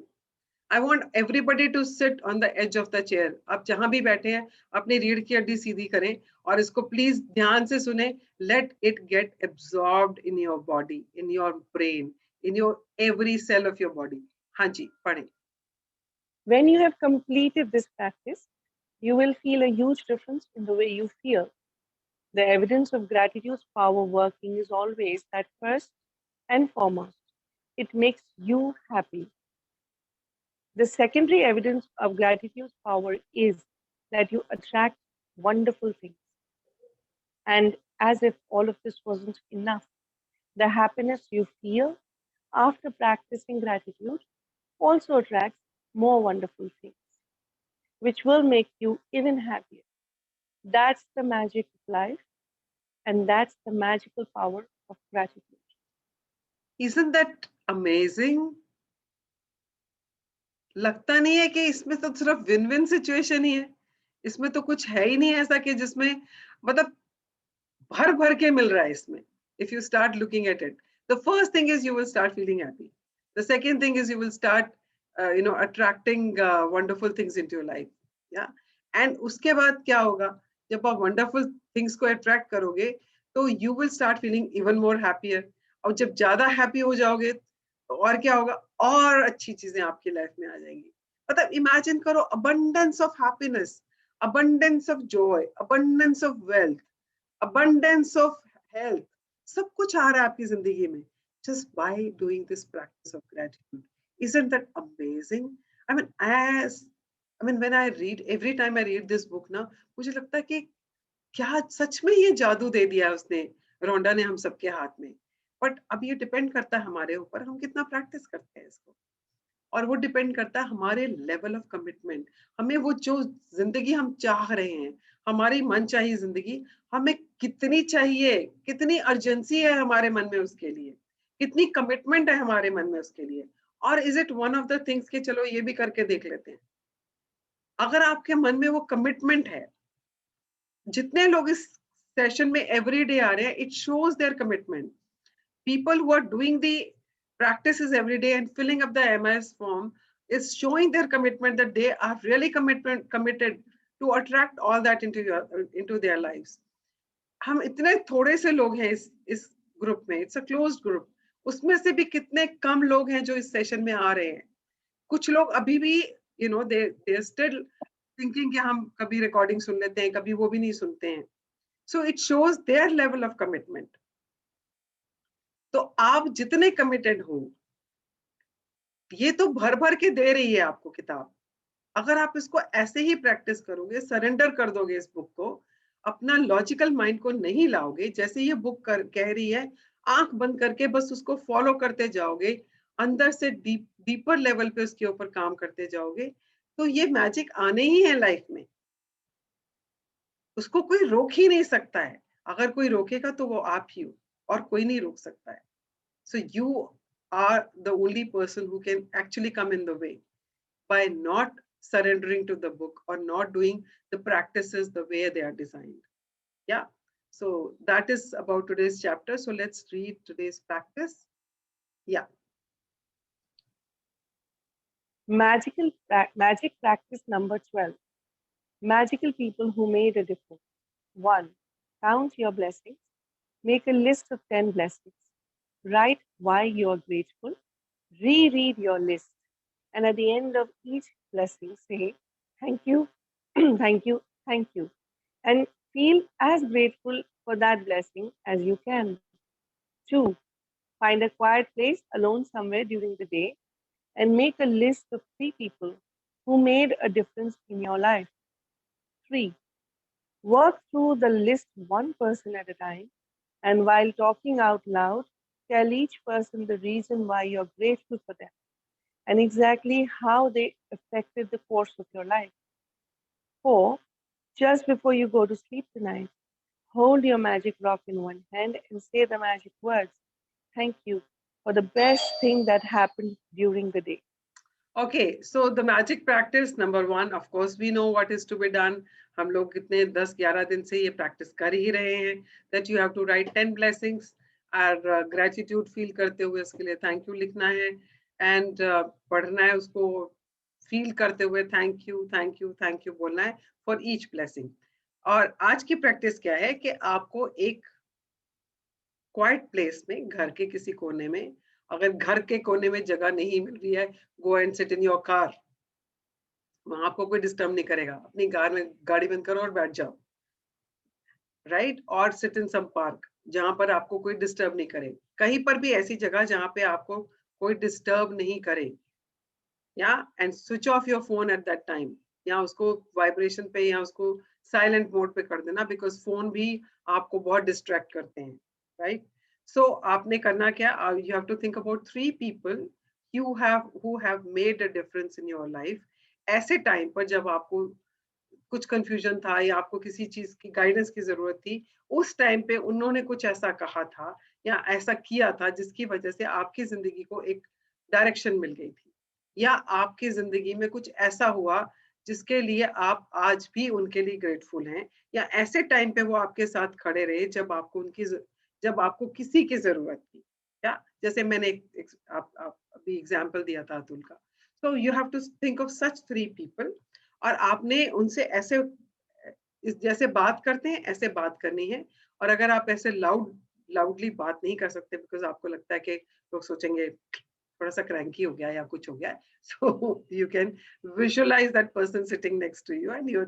I want everybody to sit on the edge of the chair. आप जहां भी बैठे हैं अपनी रीढ़ की हड्डी सीधी करें और इसको प्लीज ध्यान से सुने. Let it get absorbed in your body, in your brain, in your every cell of your body. हाँ जी, पढ़ें. When you have completed this practice, you will feel a huge difference in the way you feel. The evidence of gratitude's power working is always that first and foremost, it makes you happy. The secondary evidence of gratitude's power is that you attract wonderful things. And as if all of this wasn't enough, the happiness you feel after practicing gratitude also attracts more wonderful things, which will make you even happier. That's the magic of life, and that's the magical power of gratitude. Isn't that amazing? लगता नहीं है कि इसमें तो सिर्फ win win situation ही है, इसमें तो कुछ है ही नहीं ऐसा कि जिसमें मतलब भर भर के मिल रहा है इसमें. If you start looking at it, the first thing is you will start feeling happy. The second thing is you will start attracting wonderful things into your life. Yeah, and उसके बाद क्या होगा, जब आप wonderful things को attract करोगे तो you will start feeling even more happier. और जब ज्यादा happy हो जाओगे तो और क्या होगा, और अच्छी चीजें आपकी लाइफ में आ जाएंगी. मतलब इमेजिन करो abundance of happiness, abundance of joy, abundance of wealth, abundance of health, सब कुछ आ रहा है आपकी जिंदगी में just by doing this practice of gratitude. Isn't that amazing? I mean when I read, every time I read this book ना, मुझे लगता है कि क्या सच में ये जादू दे दिया है उसने, रोंडा ने हम सबके हाथ में. बट अब ये डिपेंड करता है हमारे ऊपर, हम कितना प्रैक्टिस करते हैं इसको, और वो डिपेंड करता है हमारे लेवल ऑफ कमिटमेंट. हमें वो जो जिंदगी हम चाह रहे हैं, हमारी मन चाहिए जिंदगी, हमें कितनी चाहिए, कितनी अर्जेंसी है हमारे मन में उसके लिए, कितनी कमिटमेंट है हमारे मन में उसके लिए. और is it one of the things कि चलो ये भी करके देख लेते हैं. अगर आपके मन में वो कमिटमेंट है, जितने लोग इस सेशन में एवरी डे आ रहे हैं, it shows there commitment. People who are doing the practices every day and filling up the MS form is showing their commitment that they are really committed to attract all that into their lives. हम इतने थोड़े से लोग हैं इस group में, it's a closed group. उसमें से भी कितने कम लोग हैं जो इस सेशन में आ रहे हैं. कुछ लोग अभी भी they still thinking कि हम कभी रिकॉर्डिंग सुन लेते हैं, कभी वो भी नहीं सुनते हैं. So it shows their level of commitment. तो आप जितने कमिटेड हो, ये तो भर भर के दे रही है आपको किताब. अगर आप इसको ऐसे ही प्रैक्टिस करोगे, सरेंडर कर दोगे इस बुक को, अपना लॉजिकल माइंड को नहीं लाओगे, जैसे ये बुक कह रही है, आंख बंद करके बस उसको फॉलो करते जाओगे, अंदर से डीप डीपर लेवल पे उसके ऊपर काम करते जाओगे तो ये मैजिक आने ही है लाइफ में, उसको कोई रोक ही नहीं सकता है। अगर कोई रोकेगा तो वो आप ही हो, और कोई नहीं रोक सकता है। So you are the only person who can actually come in the way by not surrendering to the book or not doing the practices the way they are designed. Yeah. So that is about today's chapter. So let's read today's practice. Yeah. Magic practice number 12. Magical people who made a difference. 1. Count your blessings. Make a list of 10 blessings. Write why you are grateful. Reread your list. And at the end of each blessing, say, thank you, thank you, thank you. And feel as grateful for that blessing as you can. 2. Find a quiet place alone somewhere during the day and make a list of 3 people who made a difference in your life. 3. Work through the list one person at a time, and while talking out loud, tell each person the reason why you're grateful for them and exactly how they affected the course of your life. 4. Just before you go to sleep tonight, hold your magic rock in one hand and say the magic words, thank you for the best thing that happened during the day. Okay, so the magic practice number 1, of course, we know what is to be done. हम लोग कितने 10-11 दिन से ये practice कर ही रहे हैं, that you have to write 10 blessings और gratitude feel करते हुए उसके लिए thank you लिखना है, and पढ़ना है उसको feel करते हुए thank you, thank you, thank you बोलना है for each blessing. और आज की प्रैक्टिस क्या है कि आपको एक क्वाइट प्लेस में, घर के किसी कोने में, अगर घर के कोने में जगह नहीं मिल रही है, go and sit in your car, वहां आपको कोई डिस्टर्ब नहीं करेगा, अपनी कार में गाड़ी बंद करो और बैठ जाओ, राइट, और सिट इन सम पार्क जहां पर आपको कोई डिस्टर्ब नहीं करे, कहीं पर भी ऐसी जगह जहां पे आपको कोई डिस्टर्ब नहीं करे, या and switch off your phone at that time, या उसको वाइब्रेशन पे या उसको साइलेंट मोड पे कर देना, बिकॉज फोन भी आपको बहुत डिस्ट्रैक्ट करते हैं, राइट. So आपने करना क्या, you have to think about 3 people who have made a difference in your life. ऐसे टाइम पर जब आपको कुछ कंफ्यूजन था या आपको किसी चीज की गाइडेंस की जरूरत थी, उस टाइम पे उन्होंने कुछ ऐसा कहा था या ऐसा किया था जिसकी वजह से आपकी जिंदगी को एक डायरेक्शन मिल गई थी, या आपकी जिंदगी में कुछ ऐसा हुआ जिसके लिए आप आज भी उनके लिए ग्रेटफुल हैं, या ऐसे टाइम पे वो आपके साथ खड़े रहे जब आपको किसी की जरूरत थी, या जैसे मैंने आप अभी एग्जांपल दिया था अतुल का. So you have to think of such 3 people, और आपने उनसे ऐसे जैसे बात करते हैं ऐसे बात करनी है. और अगर आप ऐसे लाउडली बात नहीं कर सकते बिकॉज आपको लगता है कि लोग सोचेंगे थोड़ा सा क्रैंकी हो गया या कुछ हो गया, so you can visualise that person sitting next to you and you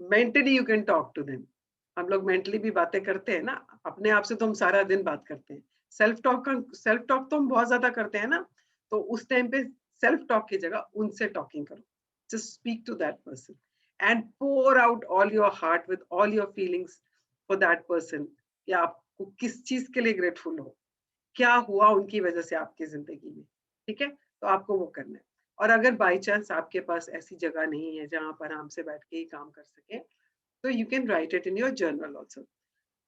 mentally you can talk to them. हम लोग मेंटली भी बातें करते हैं ना, अपने आप से तो हम सारा दिन बात करते हैं, सेल्फ टॉक तो हम बहुत ज्यादा करते हैं ना, तो उस टाइम पे सेल्फ टॉक की जगह उनसे टॉकिंग करो. Just speak to that person and pour out all your heart with all your feelings for that person. या आपको किस चीज के लिए ग्रेटफुल हो, क्या हुआ उनकी वजह से आपकी जिंदगी में, ठीक है, तो आपको वो करना है. और अगर बाई चांस आपके पास ऐसी जगह नहीं है जहां पर हमसे बैठ के ही काम कर सके, so you can write it in your journal also.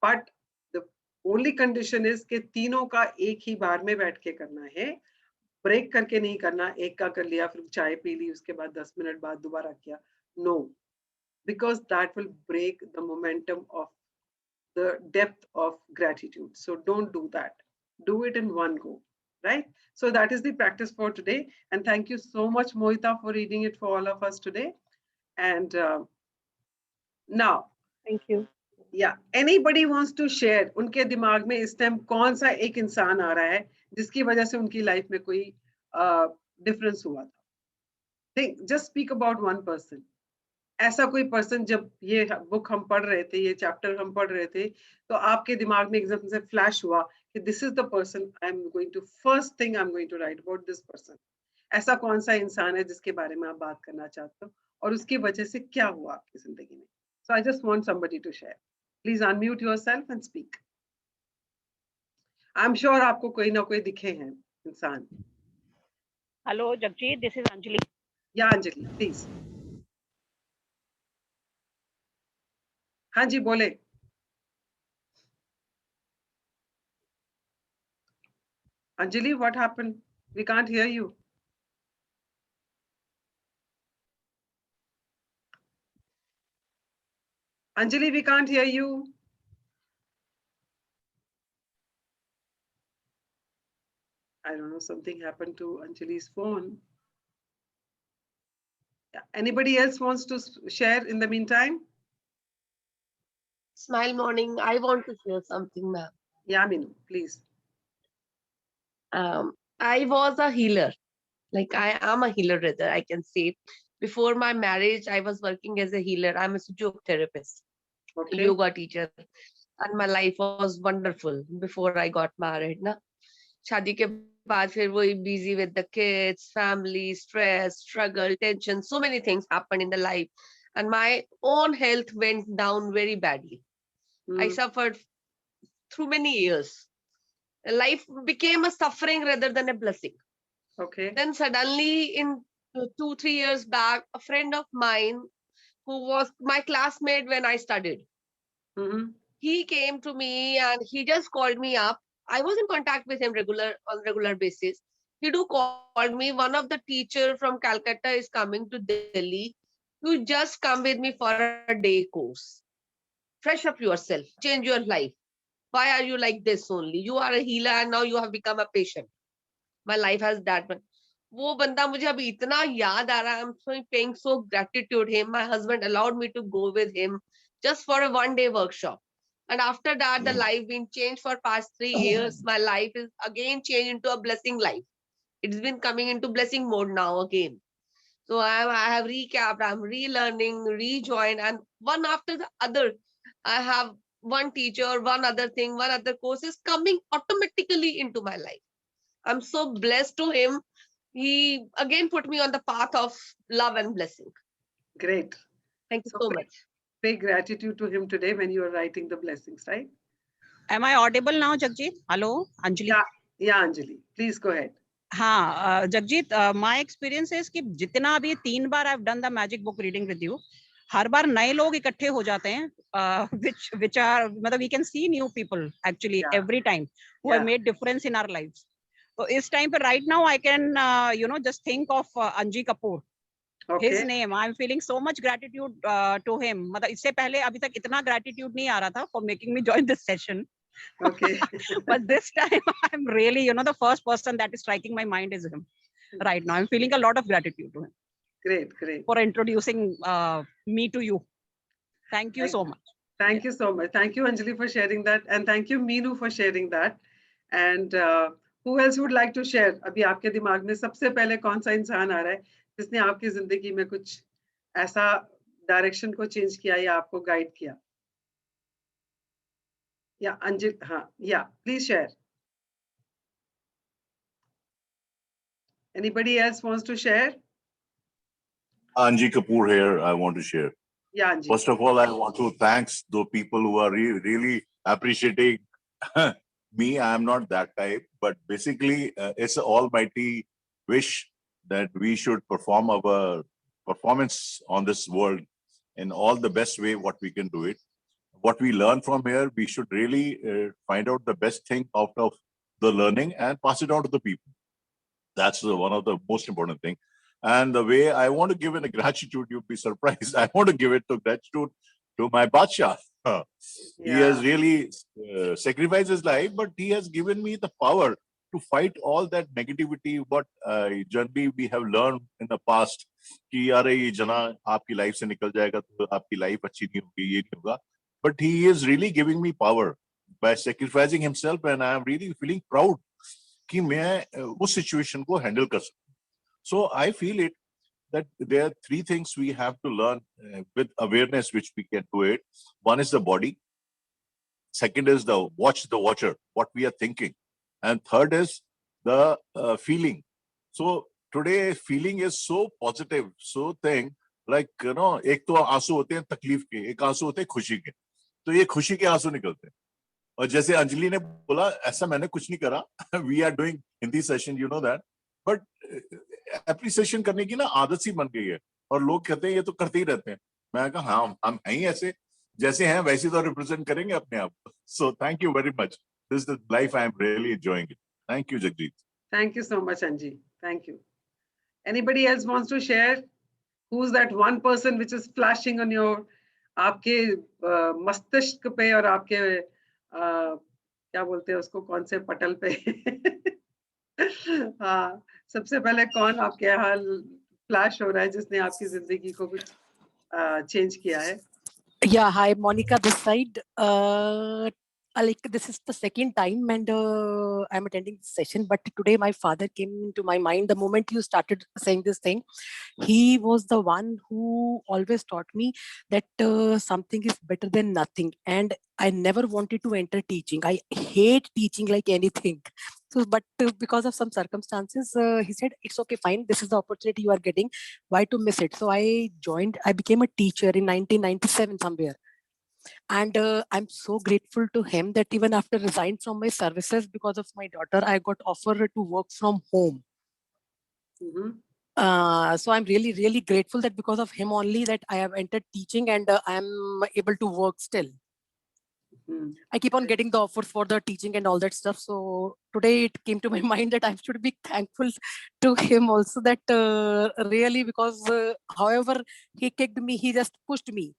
But the only condition is कि तीनों का एक ही बार में बैठ के करना है, ब्रेक करके नहीं करना, एक का कर लिया फिर चाय पी ली उसके बाद 10 मिनट बाद दोबारा किया, no, because that will break the momentum of the depth of gratitude. So don't do that, do it in one go, right? So that is the practice for today, and thank you so much Mohita for reading it for all of us today. And now Thank you. Yeah, anybody wants to share उनके दिमाग में इस time कौन सा एक इंसान आ रहा है जिसकी वजह से उनकी लाइफ में कोई डिफरेंस हुआ था. Think, just speak about one person. ऐसा कोई पर्सन जब ये बुक हम पढ़ रहे थे, ये चैप्टर हम पढ़ रहे थे, तो आपके दिमाग में एकदम से फ्लैश हुआ कि this is the person I am going to first thing I am going to write about this person. ऐसा कौन सा इंसान है जिसके बारे में आप बात करना चाहते हो और उसकी वजह से क्या हुआ आपकी जिंदगी में. So I just want somebody to share. Please unmute yourself and speak. I'm sure आपको कोई ना कोई दिखे हैं इंसान. Hello, Jagjit. This is Anjali. Yeah, Anjali, please. हाँ जी बोले. Anjali, what happened? We can't hear you. Anjali, we can't hear you. I don't know, something happened to Anjali's phone. Yeah. Anybody else wants to share in the meantime? Smile morning. I want to share something, ma'am. Yeah, Minu, please. I was a healer. Like I am a healer, rather, I can say. Before my marriage, I was working as a healer. I'm a yoga therapist, Okay. yoga teacher. And my life was wonderful before I got married. Na? शादी के बाद फिर वही busy with the kids, family, stress, struggle, tension, so many things happened in the life. And my own health went down very badly. I suffered through many years. Life became a suffering rather than a blessing. Okay. Then suddenly in 2-3 years back, a friend of mine who was my classmate when I studied, he came to me and he just called me up. I was in contact with him on regular basis. He do called me. One of the teacher from Calcutta is coming to Delhi. You just come with me for a day course. Fresh up yourself, change your life. Why are you like this only? You are a healer and now you have become a patient. My life has that one. वो बंदा मुझे अभी इतना याद आ रहा है. I'm so paying so gratitude him. My husband allowed me to go with him just for a 1-day workshop. And after that, the life been changed for past 3 years. My life is again changed into a blessing life. It's been coming into blessing mode now again. So I have recapped, I'm relearning, rejoined, and one after the other, I have one teacher, one other thing, one other course is coming automatically into my life. I'm so blessed to him. He again put me on the path of love and blessing. Great. Thank you So so much. Pay gratitude to him today when you are writing the blessings, right? Am I audible now, Jagjit? Hello, Anjali. Yeah, Anjali, please go ahead. हाँ, Jagjit, my experience is कि जितना भी 3 बार I've done the magic book reading with you, हर बार नए लोग इकट्ठे हो जाते हैं, which are मतलब we can see new people actually every time who have made difference in our lives. So इस time पे right now I can just think of Anji Kapoor. Okay. His name, I'm feeling so much gratitude to him. मतलब इससे पहले अभी तक इतना gratitude नहीं आ रहा था for making me join this session. Okay. But this time I'm really, the first person that is striking my mind is him. Right now, I'm feeling a lot of gratitude to him. Great. For introducing me to you. Thank you so much. Thank you so much. Thank you, Anjali, for sharing that. And thank you, Meenu, for sharing that. And who else would like to share? अभी आपके दिमाग में सबसे पहले कौन सा इंसान आ रहा है जिसने आपकी जिंदगी में कुछ ऐसा डायरेक्शन को चेंज किया या आपको गाइड किया? Yeah, Anjali, yeah, please share. Anybody else wants to share? Anji Kapoor here. I want to share. Yeah, Anji. First of all, I want to thank those people who are really appreciating me. I am not that type, but basically, it's an almighty wish that we should perform our performance on this world in all the best way what we can do it. What we learn from here, we should really find out the best thing out of the learning and pass it on to the people. That's one of the most important thing. And the way I want to give it a gratitude, you'd be surprised. I want to give it to gratitude to my Badsha. He has really sacrificed his life, but he has given me the power to fight all that negativity. What generally we have learned in the past, कि अरे ये जना आपकी life से निकल जाएगा तो आपकी life अच्छी नहीं होगी, ये नहीं होगा. But he is really giving me power by sacrificing himself, and I am really feeling proud कि मैं उस situation को handle कर सकूं. So I feel it that there are 3 things we have to learn with awareness, which we can do it. One is the body. Second is the watcher, what we are thinking. And third is the feeling. So today feeling is so positive, so thing like, एक तो आंसू होते हैं तकलीफ के, एक आंसू होते हैं खुशी के. तो ये खुशी के आंसू निकलते हैं. और जैसे अंजलि ने बोला, ऐसा मैंने कुछ नहीं करा. We are doing Hindi session, you know that. But appreciation करने की ना आदत सी बन गई है, और लोग कहते हैं ये तो करते ही रहते हैं। मैं कहा हाँ, हम हैं ही ऐसे, जैसे हैं वैसे तो रिप्रेजेंट करेंगे अपने आप को। So thank you very much, this is life, I am really enjoying it. Thank you Jagjit. Thank you so much, Anji. Thank you. Anybody else wants to share? Who's that one person which is flashing on your आपके मस्तिष्क पे और आपके क्या बोलते हैं उसको, कौन से पटल पे? हाँ, सबसे पहले कौन आपके यहाँ फ्लैश हो रहा है जिसने आपकी जिंदगी को कुछ चेंज किया है? Yeah, hi, Monica this side. Like this is the second time and I'm attending this session, but today my father came into my mind the moment you started saying this thing. He was the one who always taught me that something is better than nothing, and I never wanted to enter teaching. I hate teaching like anything. So, but because of some circumstances, he said, it's okay, fine. This is the opportunity you are getting. Why to miss it? So I joined, I became a teacher in 1997 somewhere. And I'm so grateful to him that even after resigned from my services because of my daughter, I got offered to work from home. So I'm really, really grateful that because of him only that I have entered teaching and I'm able to work still. I keep on getting the offers for the teaching and all that stuff. So today it came to my mind that I should be thankful to him also that really, because however he kicked me, he just pushed me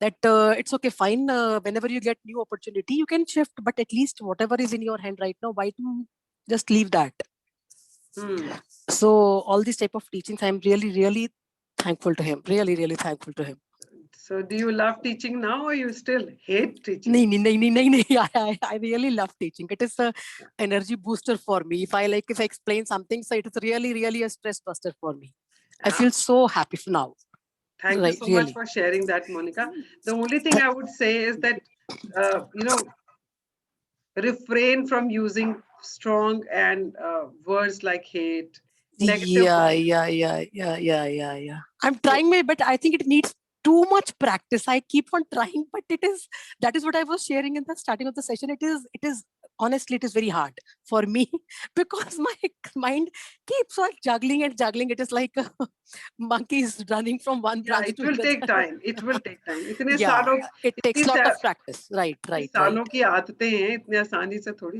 that it's okay, fine. Whenever you get new opportunity, you can shift, but at least whatever is in your hand right now, why to just leave that? So all these type of teachings, I'm really, really thankful to him. Really, really thankful to him. So do you love teaching now or you still hate teaching? I really love teaching. It is a energy booster for me. If I explain something, so it is really, really a stress buster for me. I feel so happy now. Thank you so much for sharing that, Monica. The only thing I would say is that, refrain from using strong and words like hate, negative. Yeah. I'm trying but I think it needs too much practice. I keep on trying, but that is what I was sharing in the starting of the session. It is honestly, it is very hard for me because my mind keeps on juggling and juggling. It is like monkeys running from one branch it to will another. take time. It will take time. It takes a lot of practice. Right. सालों की आदतें हैं, इतने आसानी से थोड़ी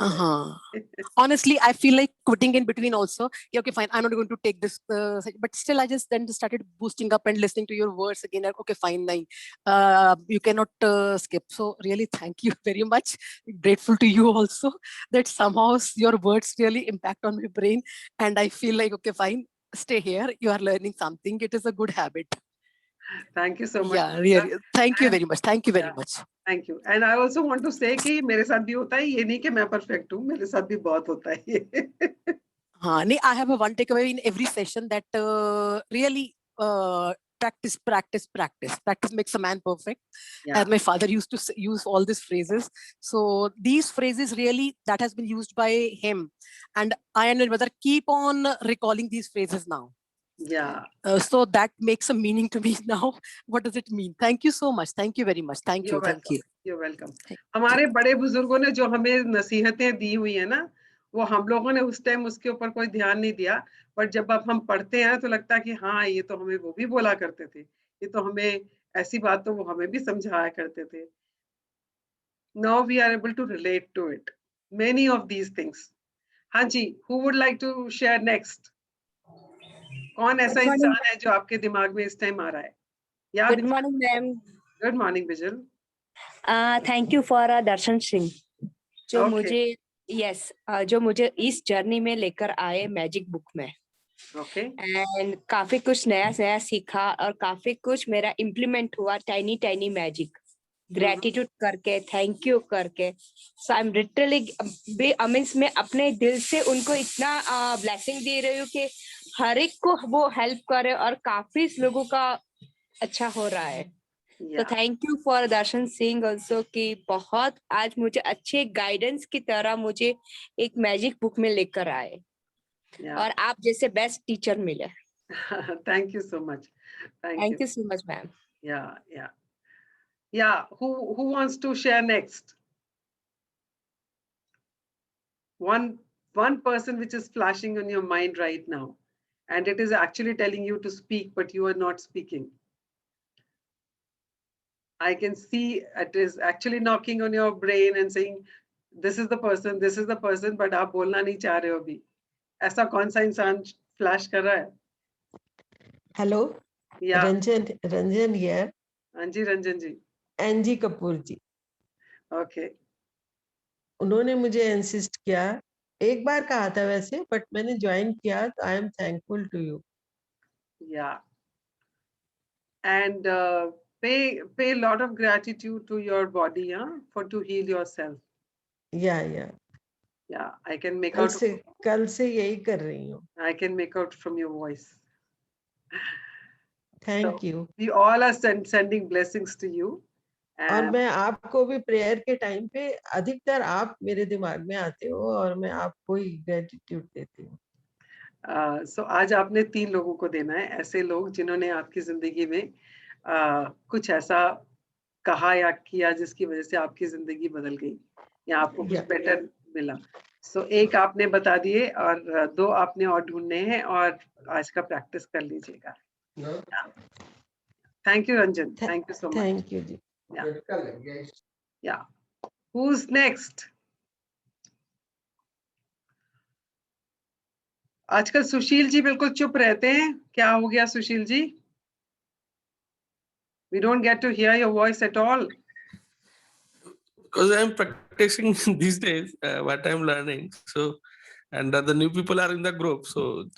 Honestly, I feel like quitting in between also. Yeah, okay, fine. I'm not going to take this. But still, I just then started boosting up and listening to your words again. Okay, fine. You cannot skip. So really, thank you very much. Grateful to you also that somehow your words really impact on my brain. And I feel like, okay, fine. Stay here. You are learning something. It is a good habit. Thank you so much. Yeah, really. Thank you very much. Thank you very much. Thank you. And I also want to say कि मेरे साथ भी होता है, ये नहीं कि मैं perfect हूँ, मेरे साथ भी बहुत होता है ये. I have a one takeaway in every session that really practice makes a man perfect. As my father used to use all these phrases. So these phrases really, that has been used by him. And I and my mother keep on recalling these phrases now. Yeah. So that makes a meaning to me now. What does it mean? Thank you so much. Thank you very much. Thank you. You're welcome. हमारे बड़े बुजुर्गों ने जो हमें नसीहतें दी हुई है ना, वो हम लोगों ने उस टाइम उसके ऊपर कोई ध्यान नहीं दिया, पर जब अब हम पढ़ते हैं तो लगता है कि हाँ, ये तो हमें वो भी बोला करते थे, ये तो हमें ऐसी बात तो वो हमें भी समझाया करते थे. Now we are able to relate to it, many of these things. हाँ जी, who would like to share next? कौन ऐसा इंसान है जो आपके दिमाग में इस टाइम आ रहा है? Good morning, ma'am. Good morning, Bijal. Thank you for Darshan Singh. जो मुझे इस जर्नी में लेकर आए मैजिक बुक में. एंड काफी कुछ नया सीखा और काफी कुछ मेरा इम्प्लीमेंट हुआ. टाइनी मैजिक, ग्रेटिट्यूड करके, थैंक यू करके. सो आई एम लिटरली अमीन्स में अपने दिल से उनको इतना ब्लेसिंग दे रही हूँ कि हर एक को वो हेल्प करे और काफी लोगों का अच्छा हो रहा है. तो thank you for Darshan Singh also कि बहुत आज मुझे अच्छे गाइडेंस की तरह मुझे एक मैजिक बुक में लेकर आए और आप जैसे बेस्ट टीचर मिले. Thank you so much. Thank you so much ma'am. Yeah, who wants to share next? One person which is flashing on your mind right now. and it is actually telling you to speak, but you are not speaking. I can see it is actually knocking on your brain and saying, this is the person, but आप बोलना नहीं चाह रहे हो अभी. ऐसा कौन सा इंसान फ्लैश कर रहा है? Hello. Yeah. Ranjan here. हाँ जी रंजन जी. एनजी कपूर जी. Okay. उन्होंने मुझे इंसिस्ट किया, एक बार कहा था वैसे, बट मैंने ज्वाइन किया, तो I am thankful to you. Yeah. And pay a lot of gratitude to your body, for to heal yourself. Yeah. I can make कल out. से यही कर रही हूँ. I can make out from your voice. Thank So, you. We all are sending blessings to you. और मैं आपको भी प्रेयर के टाइम पे अधिकतर आप मेरे दिमाग में आते हो और मैं आपको ही ग्रेटिट्यूड देती हूँ. So आज आपने 3 लोगों को देना है, ऐसे लोग जिन्होंने आपकी जिंदगी में कुछ ऐसा कहा या किया जिसकी वजह से आपकी जिंदगी बदल गई या आपको कुछ बेटर मिला. So एक आपने बता दिए और 2 आपने और ढूंढने हैं और आज का प्रैक्टिस कर लीजिएगा. Thank you Ranjan. Thank you so much. Thank you ji. Yeah. Who's next? आजकल सुशील जी बिल्कुल चुप रहते हैं. क्या हो गया Sushil ji? We don't get to hear your voice at all. Because I am practicing these days what I am learning. So, and the new people are in the group. So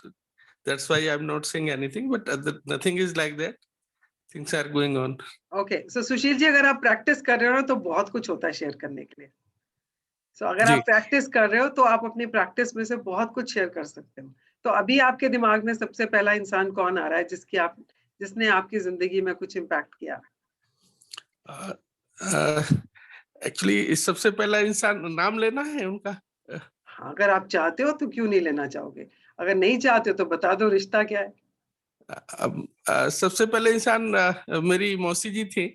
that's why I'm not saying anything, but nothing is like that. Things are going on. Okay. So Sushil ji अगर आप practice कर रहे हो तो बहुत कुछ होता है शेयर करने के लिए. So अगर आप प्रैक्टिस कर रहे हो तो आप अपनी प्रैक्टिस में से बहुत कुछ शेयर कर सकते हो. तो अभी आपके दिमाग में सबसे पहला इंसान कौन आ रहा है जिसने आपकी जिंदगी में कुछ इम्पैक्ट किया? एक्चुअली इस सबसे पहला इंसान नाम लेना है उनका. हाँ, अगर आप चाहते हो तो क्यों नहीं लेना चाहोगे? अगर नहीं चाहते हो तो बता दो रिश्ता क्या है. सबसे पहले इंसान मेरी मौसी जी थी.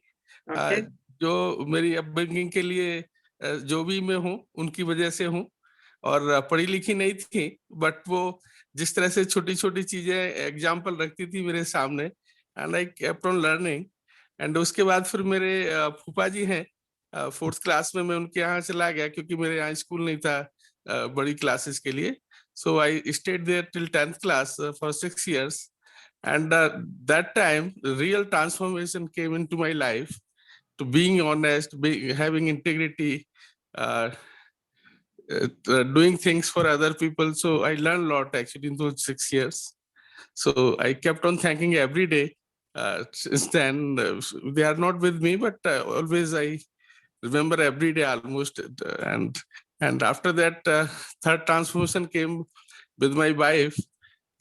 Okay. जो मेरी अपब्रिंगिंग के लिए जो भी मैं हूँ उनकी वजह से हूँ और पढ़ी लिखी नहीं थी, बट वो जिस तरह से छोटी छोटी चीजें एग्जाम्पल रखती थी मेरे सामने, and I kept on learning. And उसके बाद फिर मेरे फूफा जी हैं. 4th क्लास में मैं उनके यहाँ चला गया क्योंकि मेरे यहाँ स्कूल नहीं था बड़ी क्लासेस के लिए. So I stayed there till 10th class for 6 years. And that time, the real transformation came into my life, to being honest, having integrity, doing things for other people. So I learned a lot actually in those 6 years. So I kept on thanking every day. Since then, they are not with me, but always I remember every day almost. And after that, third transformation came with my wife.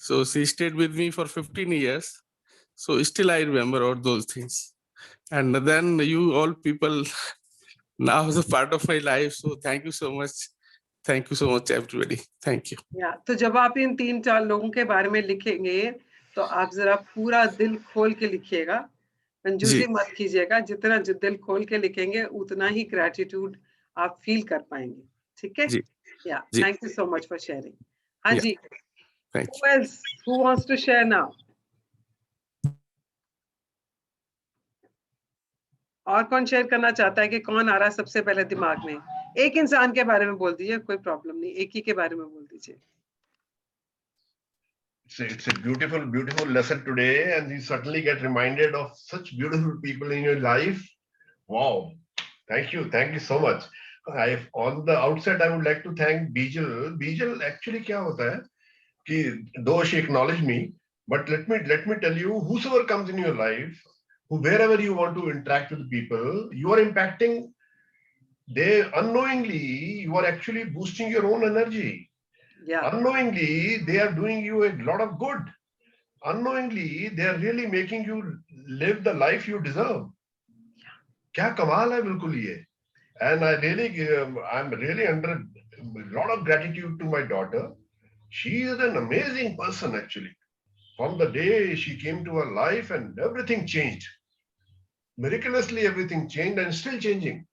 So she stayed with me for 15 years. So still I remember all those things. And then you all people now is a part of my life. So thank you so much. Thank you so much everybody. Thank you. Yeah. तो जब आप इन 3-4 लोगों के बारे में लिखेंगे तो आप जरा पूरा दिल खोल के लिखिएगा. कंजूसी मत कीजिएगा. जितना दिल खोल के लिखेंगे उतना ही ग्रेटिट्यूड आप फील कर पाएंगे. ठीक है? Yeah. Thank you so much for sharing. हाँ जी. Thank Who else? Who wants to share now? और कौन शेयर करना चाहता है कि कौन आ रहा है सबसे पहले दिमाग में? एक इंसान के बारे में बोल दीजिए, कोई प्रॉब्लम नहीं. एक ही के बारे में बोल दीजिए. It's a beautiful lesson today, and you certainly get reminded of such beautiful people in your life. Wow. Thank you so much. On the outset, I would like to thank Bijal. Bijal, actually क्या होता है कि though she acknowledged me, but let me tell you, whosoever comes in your life, wherever you want to interact with people, you are impacting. They unknowingly, you are actually boosting your own energy. Yeah. Unknowingly, they are doing you a lot of good. Unknowingly, they are really making you live the life you deserve. क्या कमाल है बिल्कुल ये. And I'm really under a lot of gratitude to my daughter. She is an amazing person actually. From the day she came to her life and everything changed. Miraculously, everything changed and still changing.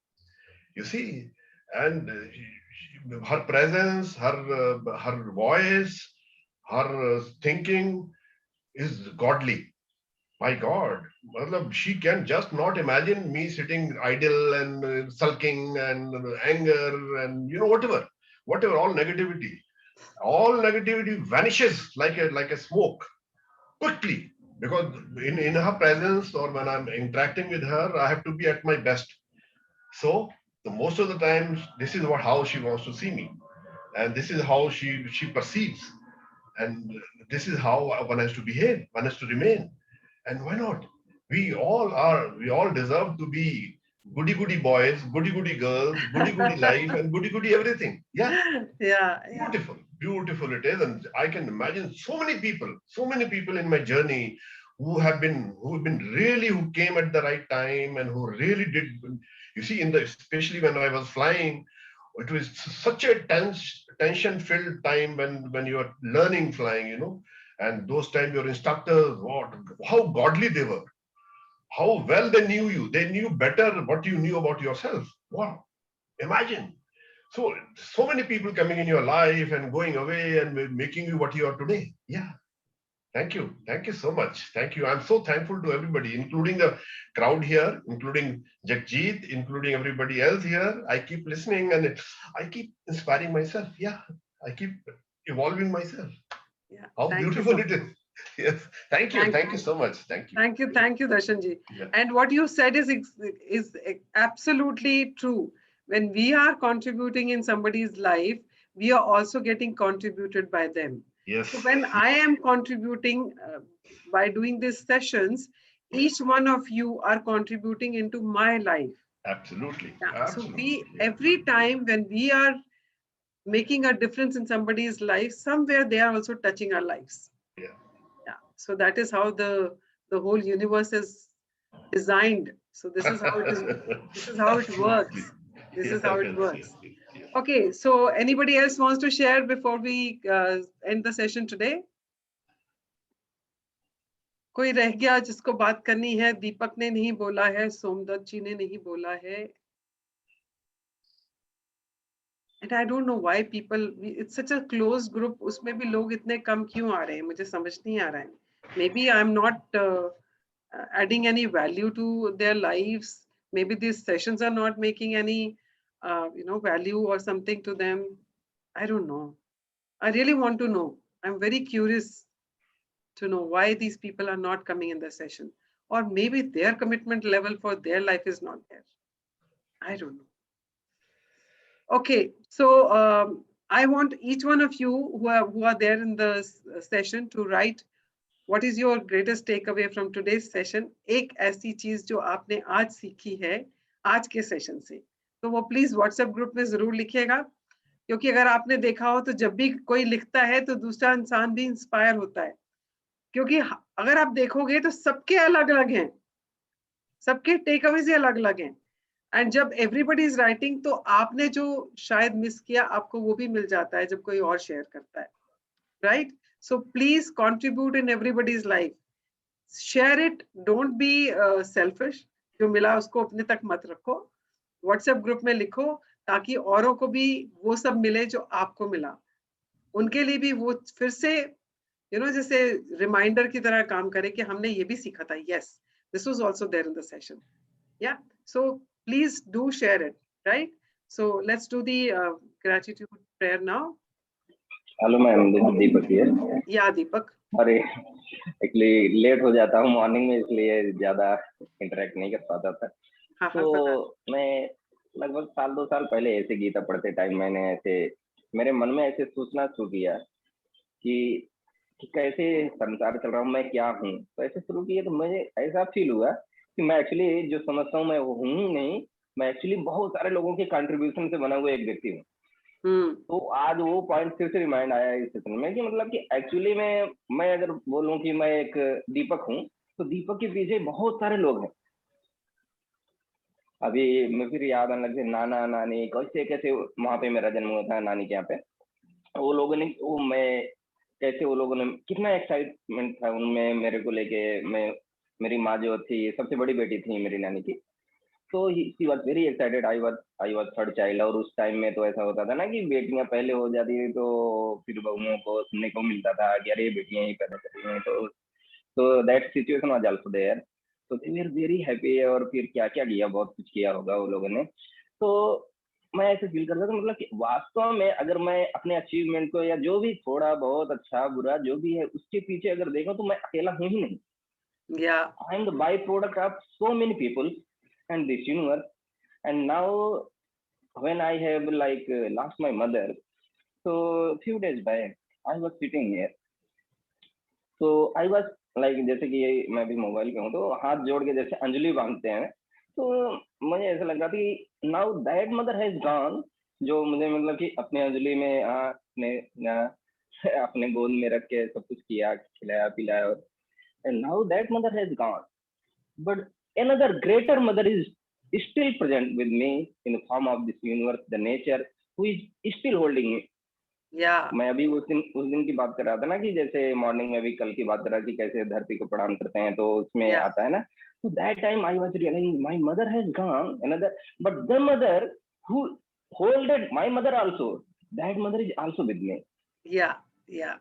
You see, and her presence, her voice, her thinking is godly. My God, she can just not imagine me sitting idle and sulking and anger and whatever, all negativity. All negativity vanishes like a smoke quickly, because in her presence or when I'm interacting with her, I have to be at my best. So the most of the times, this is how she wants to see me, and this is how she perceives, and this is how one has to behave, one has to remain. And why not? We all deserve to be goody boys, goody girls, goody life, and goody everything. Yeah. Yeah. Beautiful it is. And I can imagine so many people in my journey who came at the right time and who really did. You see, especially when I was flying, it was such a tension-filled time when you are learning flying, and those times your instructors, how godly they were, how well they knew you. They knew better what you knew about yourself. Wow, imagine. So many people coming in your life and going away and making you what you are today. Yeah. Thank you so much. Thank you. I'm so thankful to everybody, including the crowd here, including Jagjit, including everybody else here. I keep listening and I keep inspiring myself. Yeah, I keep evolving myself. Yeah. How beautiful it is. Yes. Thank you so much. Thank you, Darshanji. Yeah. And what you said is absolutely true. When we are contributing in somebody's life, we are also getting contributed by them. Yes. So when I am contributing by doing these sessions, each one of you are contributing into my life. Absolutely. Yeah. So every time when we are making a difference in somebody's life, somewhere they are also touching our lives. Yeah. So that is how the whole universe is designed. So this is how it is. This is how it works. This is how it works. Okay, so anybody else wants to share before we end the session today? कोई रह गया जिसको बात करनी है? दीपक ने नहीं बोला है, सोमदत्त जी ने नहीं बोला है. And I don't know why people, it's such a closed group, उसमें भी लोग इतने कम क्यों आ रहे हैं? मुझे समझ नहीं आ रहा है. Maybe I'm not adding any value to their lives. Maybe these sessions are not making any value or something to them. I don't know. I really want to know. I'm very curious to know why these people are not coming in the session, or maybe their commitment level for their life is not there. I don't know. Okay, so I want each one of you who are there in the session to write what is your greatest takeaway from today's session. एक ऐसी चीज जो आपने आज सीखी है आज के सेशन से, तो वो प्लीज व्हाट्सएप ग्रुप में जरूर लिखिएगा, क्योंकि अगर आपने देखा हो तो जब भी कोई लिखता है तो दूसरा इंसान भी इंस्पायर होता है, क्योंकि अगर आप देखोगे तो सबके अलग अलग हैं, सबके टेकअवेज अलग अलग हैं. एंड जब एवरीबडी इज राइटिंग तो आपने जो शायद मिस किया आपको वो भी मिल जाता है जब कोई और शेयर करता है, right? So please contribute in everybody's life. Share it. Don't be selfish. जो मिला उसको अपने तक मत रखो. WhatsApp ग्रुप में लिखो ताकि औरों को भी वो सब मिले जो आपको मिला. उनके लिए भी वो फिर से जैसे रिमाइंडर की तरह काम करे कि हमने ये भी सीखा था. Yes, this was also there in the session. Yeah. So please do share it. Right. So let's do the gratitude prayer now. Hello ma'am, this is Deepak here. या दीपक. अरे एक्चुअली लेट हो जाता हूँ मॉर्निंग में, इसलिए ज्यादा interact नहीं कर पाता था. तो मैं लगभग 1-2 साल पहले ऐसे गीता पढ़ते टाइम मेरे मन में ऐसे सोचना शुरू किया कि कैसे संसार चल रहा हूँ, मैं क्या हूँ. तो ऐसे शुरू किया तो मुझे ऐसा फील हुआ कि मैं एक्चुअली जो समझता हूँ मैं वो हूँ नहीं, मैं एक्चुअली बहुत सारे लोगों के कंट्रीब्यूशन से बना हुआ एक व्यक्ति हूँ. तो आज वो पॉइंट फिर से रिमाइंड आया इस सेशन में कि मतलब कि एक्चुअली मैं अगर बोलूं कि मैं एक दीपक हूं, तो दीपक के पीछे बहुत सारे लोग हैं. अभी मैं फिर याद आने लगे नाना नानी कैसे वहां पे मेरा जन्म हुआ था, नानी के यहाँ पे. वो लोगों ने वो लोगों ने कितना एक्साइटमेंट था उनमें मेरे को लेके. मेरी माँ जो थी सबसे बड़ी बेटी थी मेरी नानी की, तो she was very excited. I was third child, और उस टाइम में तो ऐसा होता था ना कि बेटियां पहले हो जाती थी तो फिर बहुओं को सुनने को मिलता था कि अरे बेटियां ही पैदा कर रही हैं. तो that situation was also there. तो दे वर वेरी हैप्पी. और फिर क्या क्या किया, बहुत कुछ किया होगा वो लोगों ने. तो मैं ऐसे फील करता था मतलब कि वास्तव में अगर मैं अपने अचीवमेंट को या जो भी थोड़ा बहुत अच्छा बुरा जो भी है उसके पीछे अगर देखूं तो मैं अकेला हूं ही नहीं. Yeah. I am the byproduct of so many people and this universe. And now when I have like lost my mother, so few days back I was sitting here. So I was like, जैसे कि मैं भी mobile पे हूँ तो हाथ जोड़ के जैसे अंजलि बांधते हैं, तो मुझे ऐसा लग रहा था कि now that mother has gone, जो मुझे मतलब कि अपने अंजलि में अपने गोद में रख के सब कुछ किया, खिलाया पिलाया, और and now that mother has gone. But another greater mother is still present with me in the form of this universe, the nature, who is still holding me. Yeah. मैं अभी उस दिन की बात कर रहा था ना कि जैसे मॉर्निंग में भी कल की बात कर रहा कि कैसे धरती को प्रणाम करते हैं, तो उसमें आता है ना. So that time I was realizing my mother has gone, another, but the mother who holded my mother also, that mother is also with me. Yeah, yeah.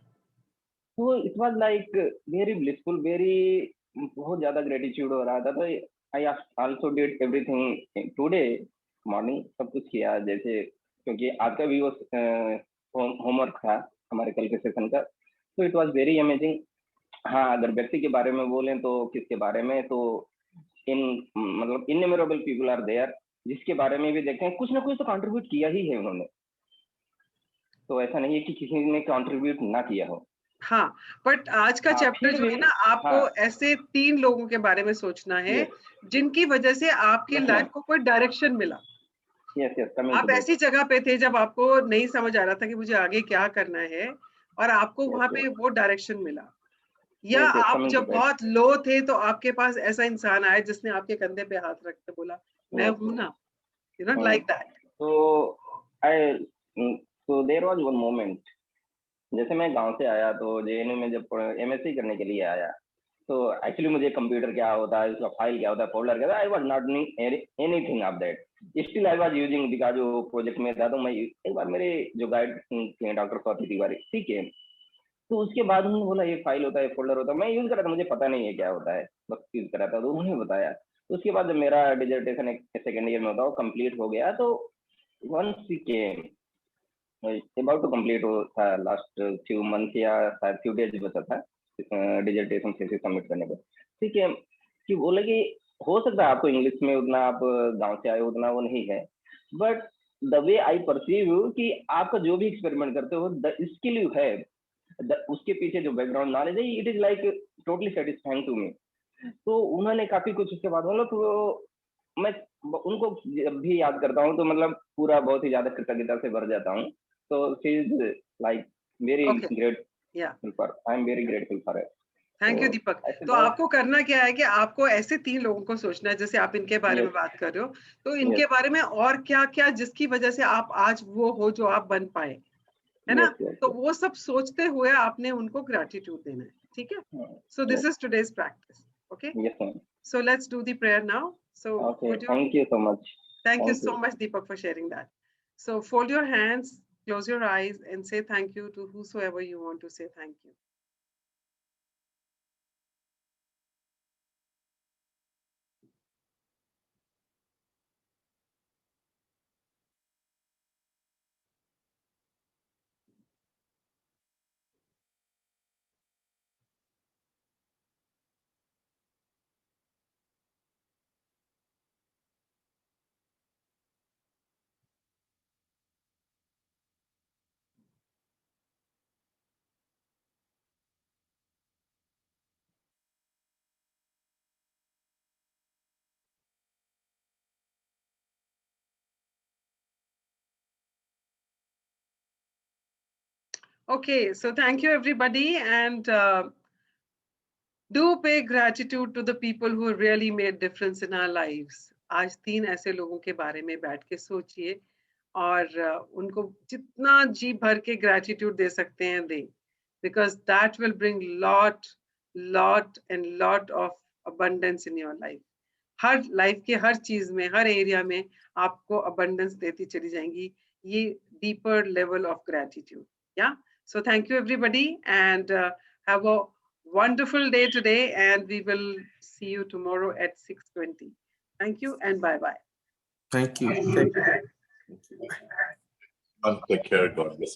So it was like very blissful, very बहुत ज्यादा gratitude हो रहा था. तो I also did everything today morning, सब कुछ किया जैसे, क्योंकि आज का भी वो होमवर्क था हमारे कल के सेशन का. तो इट वाज वेरी अमेजिंग. हाँ, अगर व्यक्ति के बारे में बोलें तो किसके बारे में, तो मतलब इनन्यूमरेबल पीपल आर देयर, जिसके बारे में भी देखते हैं कुछ ना कुछ तो कंट्रीब्यूट किया ही है उन्होंने. तो ऐसा नहीं है कि किसी ने कंट्रीब्यूट ना किया हो. हाँ, बट आज का चैप्टर जो है ना, आपको ऐसे 3 लोगों के बारे में सोचना है जिनकी वजह से आपकी लाइफ को कोई डायरेक्शन मिला. आप ऐसी जगह पे थे जब आपको नहीं समझ आ रहा था कि मुझे आगे क्या करना है, और आपको वहां पे वो डायरेक्शन मिला. या आप जब बहुत लो थे तो आपके पास ऐसा इंसान आया जिसने आपके कंधे पे हाथ रख के बोला मैं हूं ना, you know, like that. So there was one moment, जैसे मैं गांव से आया तो जेएनयू में जब एमएससी करने के लिए आया, तो एक्चुअली मुझे कंप्यूटर क्या होता है, उसका फाइल क्या होता है, फोल्डर क्या होता है, I was not knowing anything of that. Still I was using, because वो प्रोजेक्ट में था. तो मैं एक बार मेरे जो गाइड थे डॉक्टर स्वाति तिवारी, ठीक है, तो उसके बाद उन्होंने बोला ये फाइल होता है, फोल्डर होता है. मैं यूज कर रहा था, मुझे पता नहीं है क्या होता है, बस यूज कर रहा था. तो उन्होंने बताया. उसके बाद जब मेरा डिजर्टेशन सेकेंड ईयर में होता वो कंप्लीट हो गया, तो once we came about to complete था लास्ट फ्यू मंथ या शायद फ्यू डेज बचा था डिजर्टेशन थीसिस सबमिट करने को. ठीक है, कि बोले कि हो सकता है आपको इंग्लिश में उतना, आप गांव से आए उतना वो नहीं है, but the way I perceive you कि आपका जो भी एक्सपेरिमेंट करते हो, द स्किल यू हैव, उसके पीछे जो बैकग्राउंड नॉलेज है, it is like totally satisfying to me. तो उन्होंने काफी कुछ उसके बाद मतलब, तो मैं उनको जब भी याद करता हूँ तो मतलब पूरा बहुत ही ज्यादा कृतज्ञता से भर जाता हूँ. So she is like very great. I am very grateful for her. Thank you Deepak. तो आपको करना क्या है कि आपको ऐसे 3 लोगों को सोचना है, जैसे आप इनके बारे में बात कर रहे हो, तो इनके बारे में और क्या क्या जिसकी वजह से आप आज वो हो जो आप बन पाए, है ना. तो वो सब सोचते हुए आपने उनको ग्रैटिट्यूड देना है. ठीक है. So this is today's practice. Okay, so let's do the prayer now. So thank you so much. Thank you so much Deepak for sharing that. So fold your hands, close your eyes and say thank you to whosoever you want to say thank you. Okay, so thank you everybody, and do pay gratitude to the people who really made difference in our lives. आज 3 ऐसे लोगों के बारे में बैठ के सोचिए और उनको जितना जी भर के gratitude दे सकते हैं दें, because that will bring lot and lot of abundance in your life. Her life के हर चीज में, हर एरिया में आपको अबंडेंस देती चली जाएंगी. ये deeper level of gratitude. Yeah. So thank you everybody, and have a wonderful day today, and we will see you tomorrow at 6:20. Thank you and bye bye. Thank you. Take care. God bless.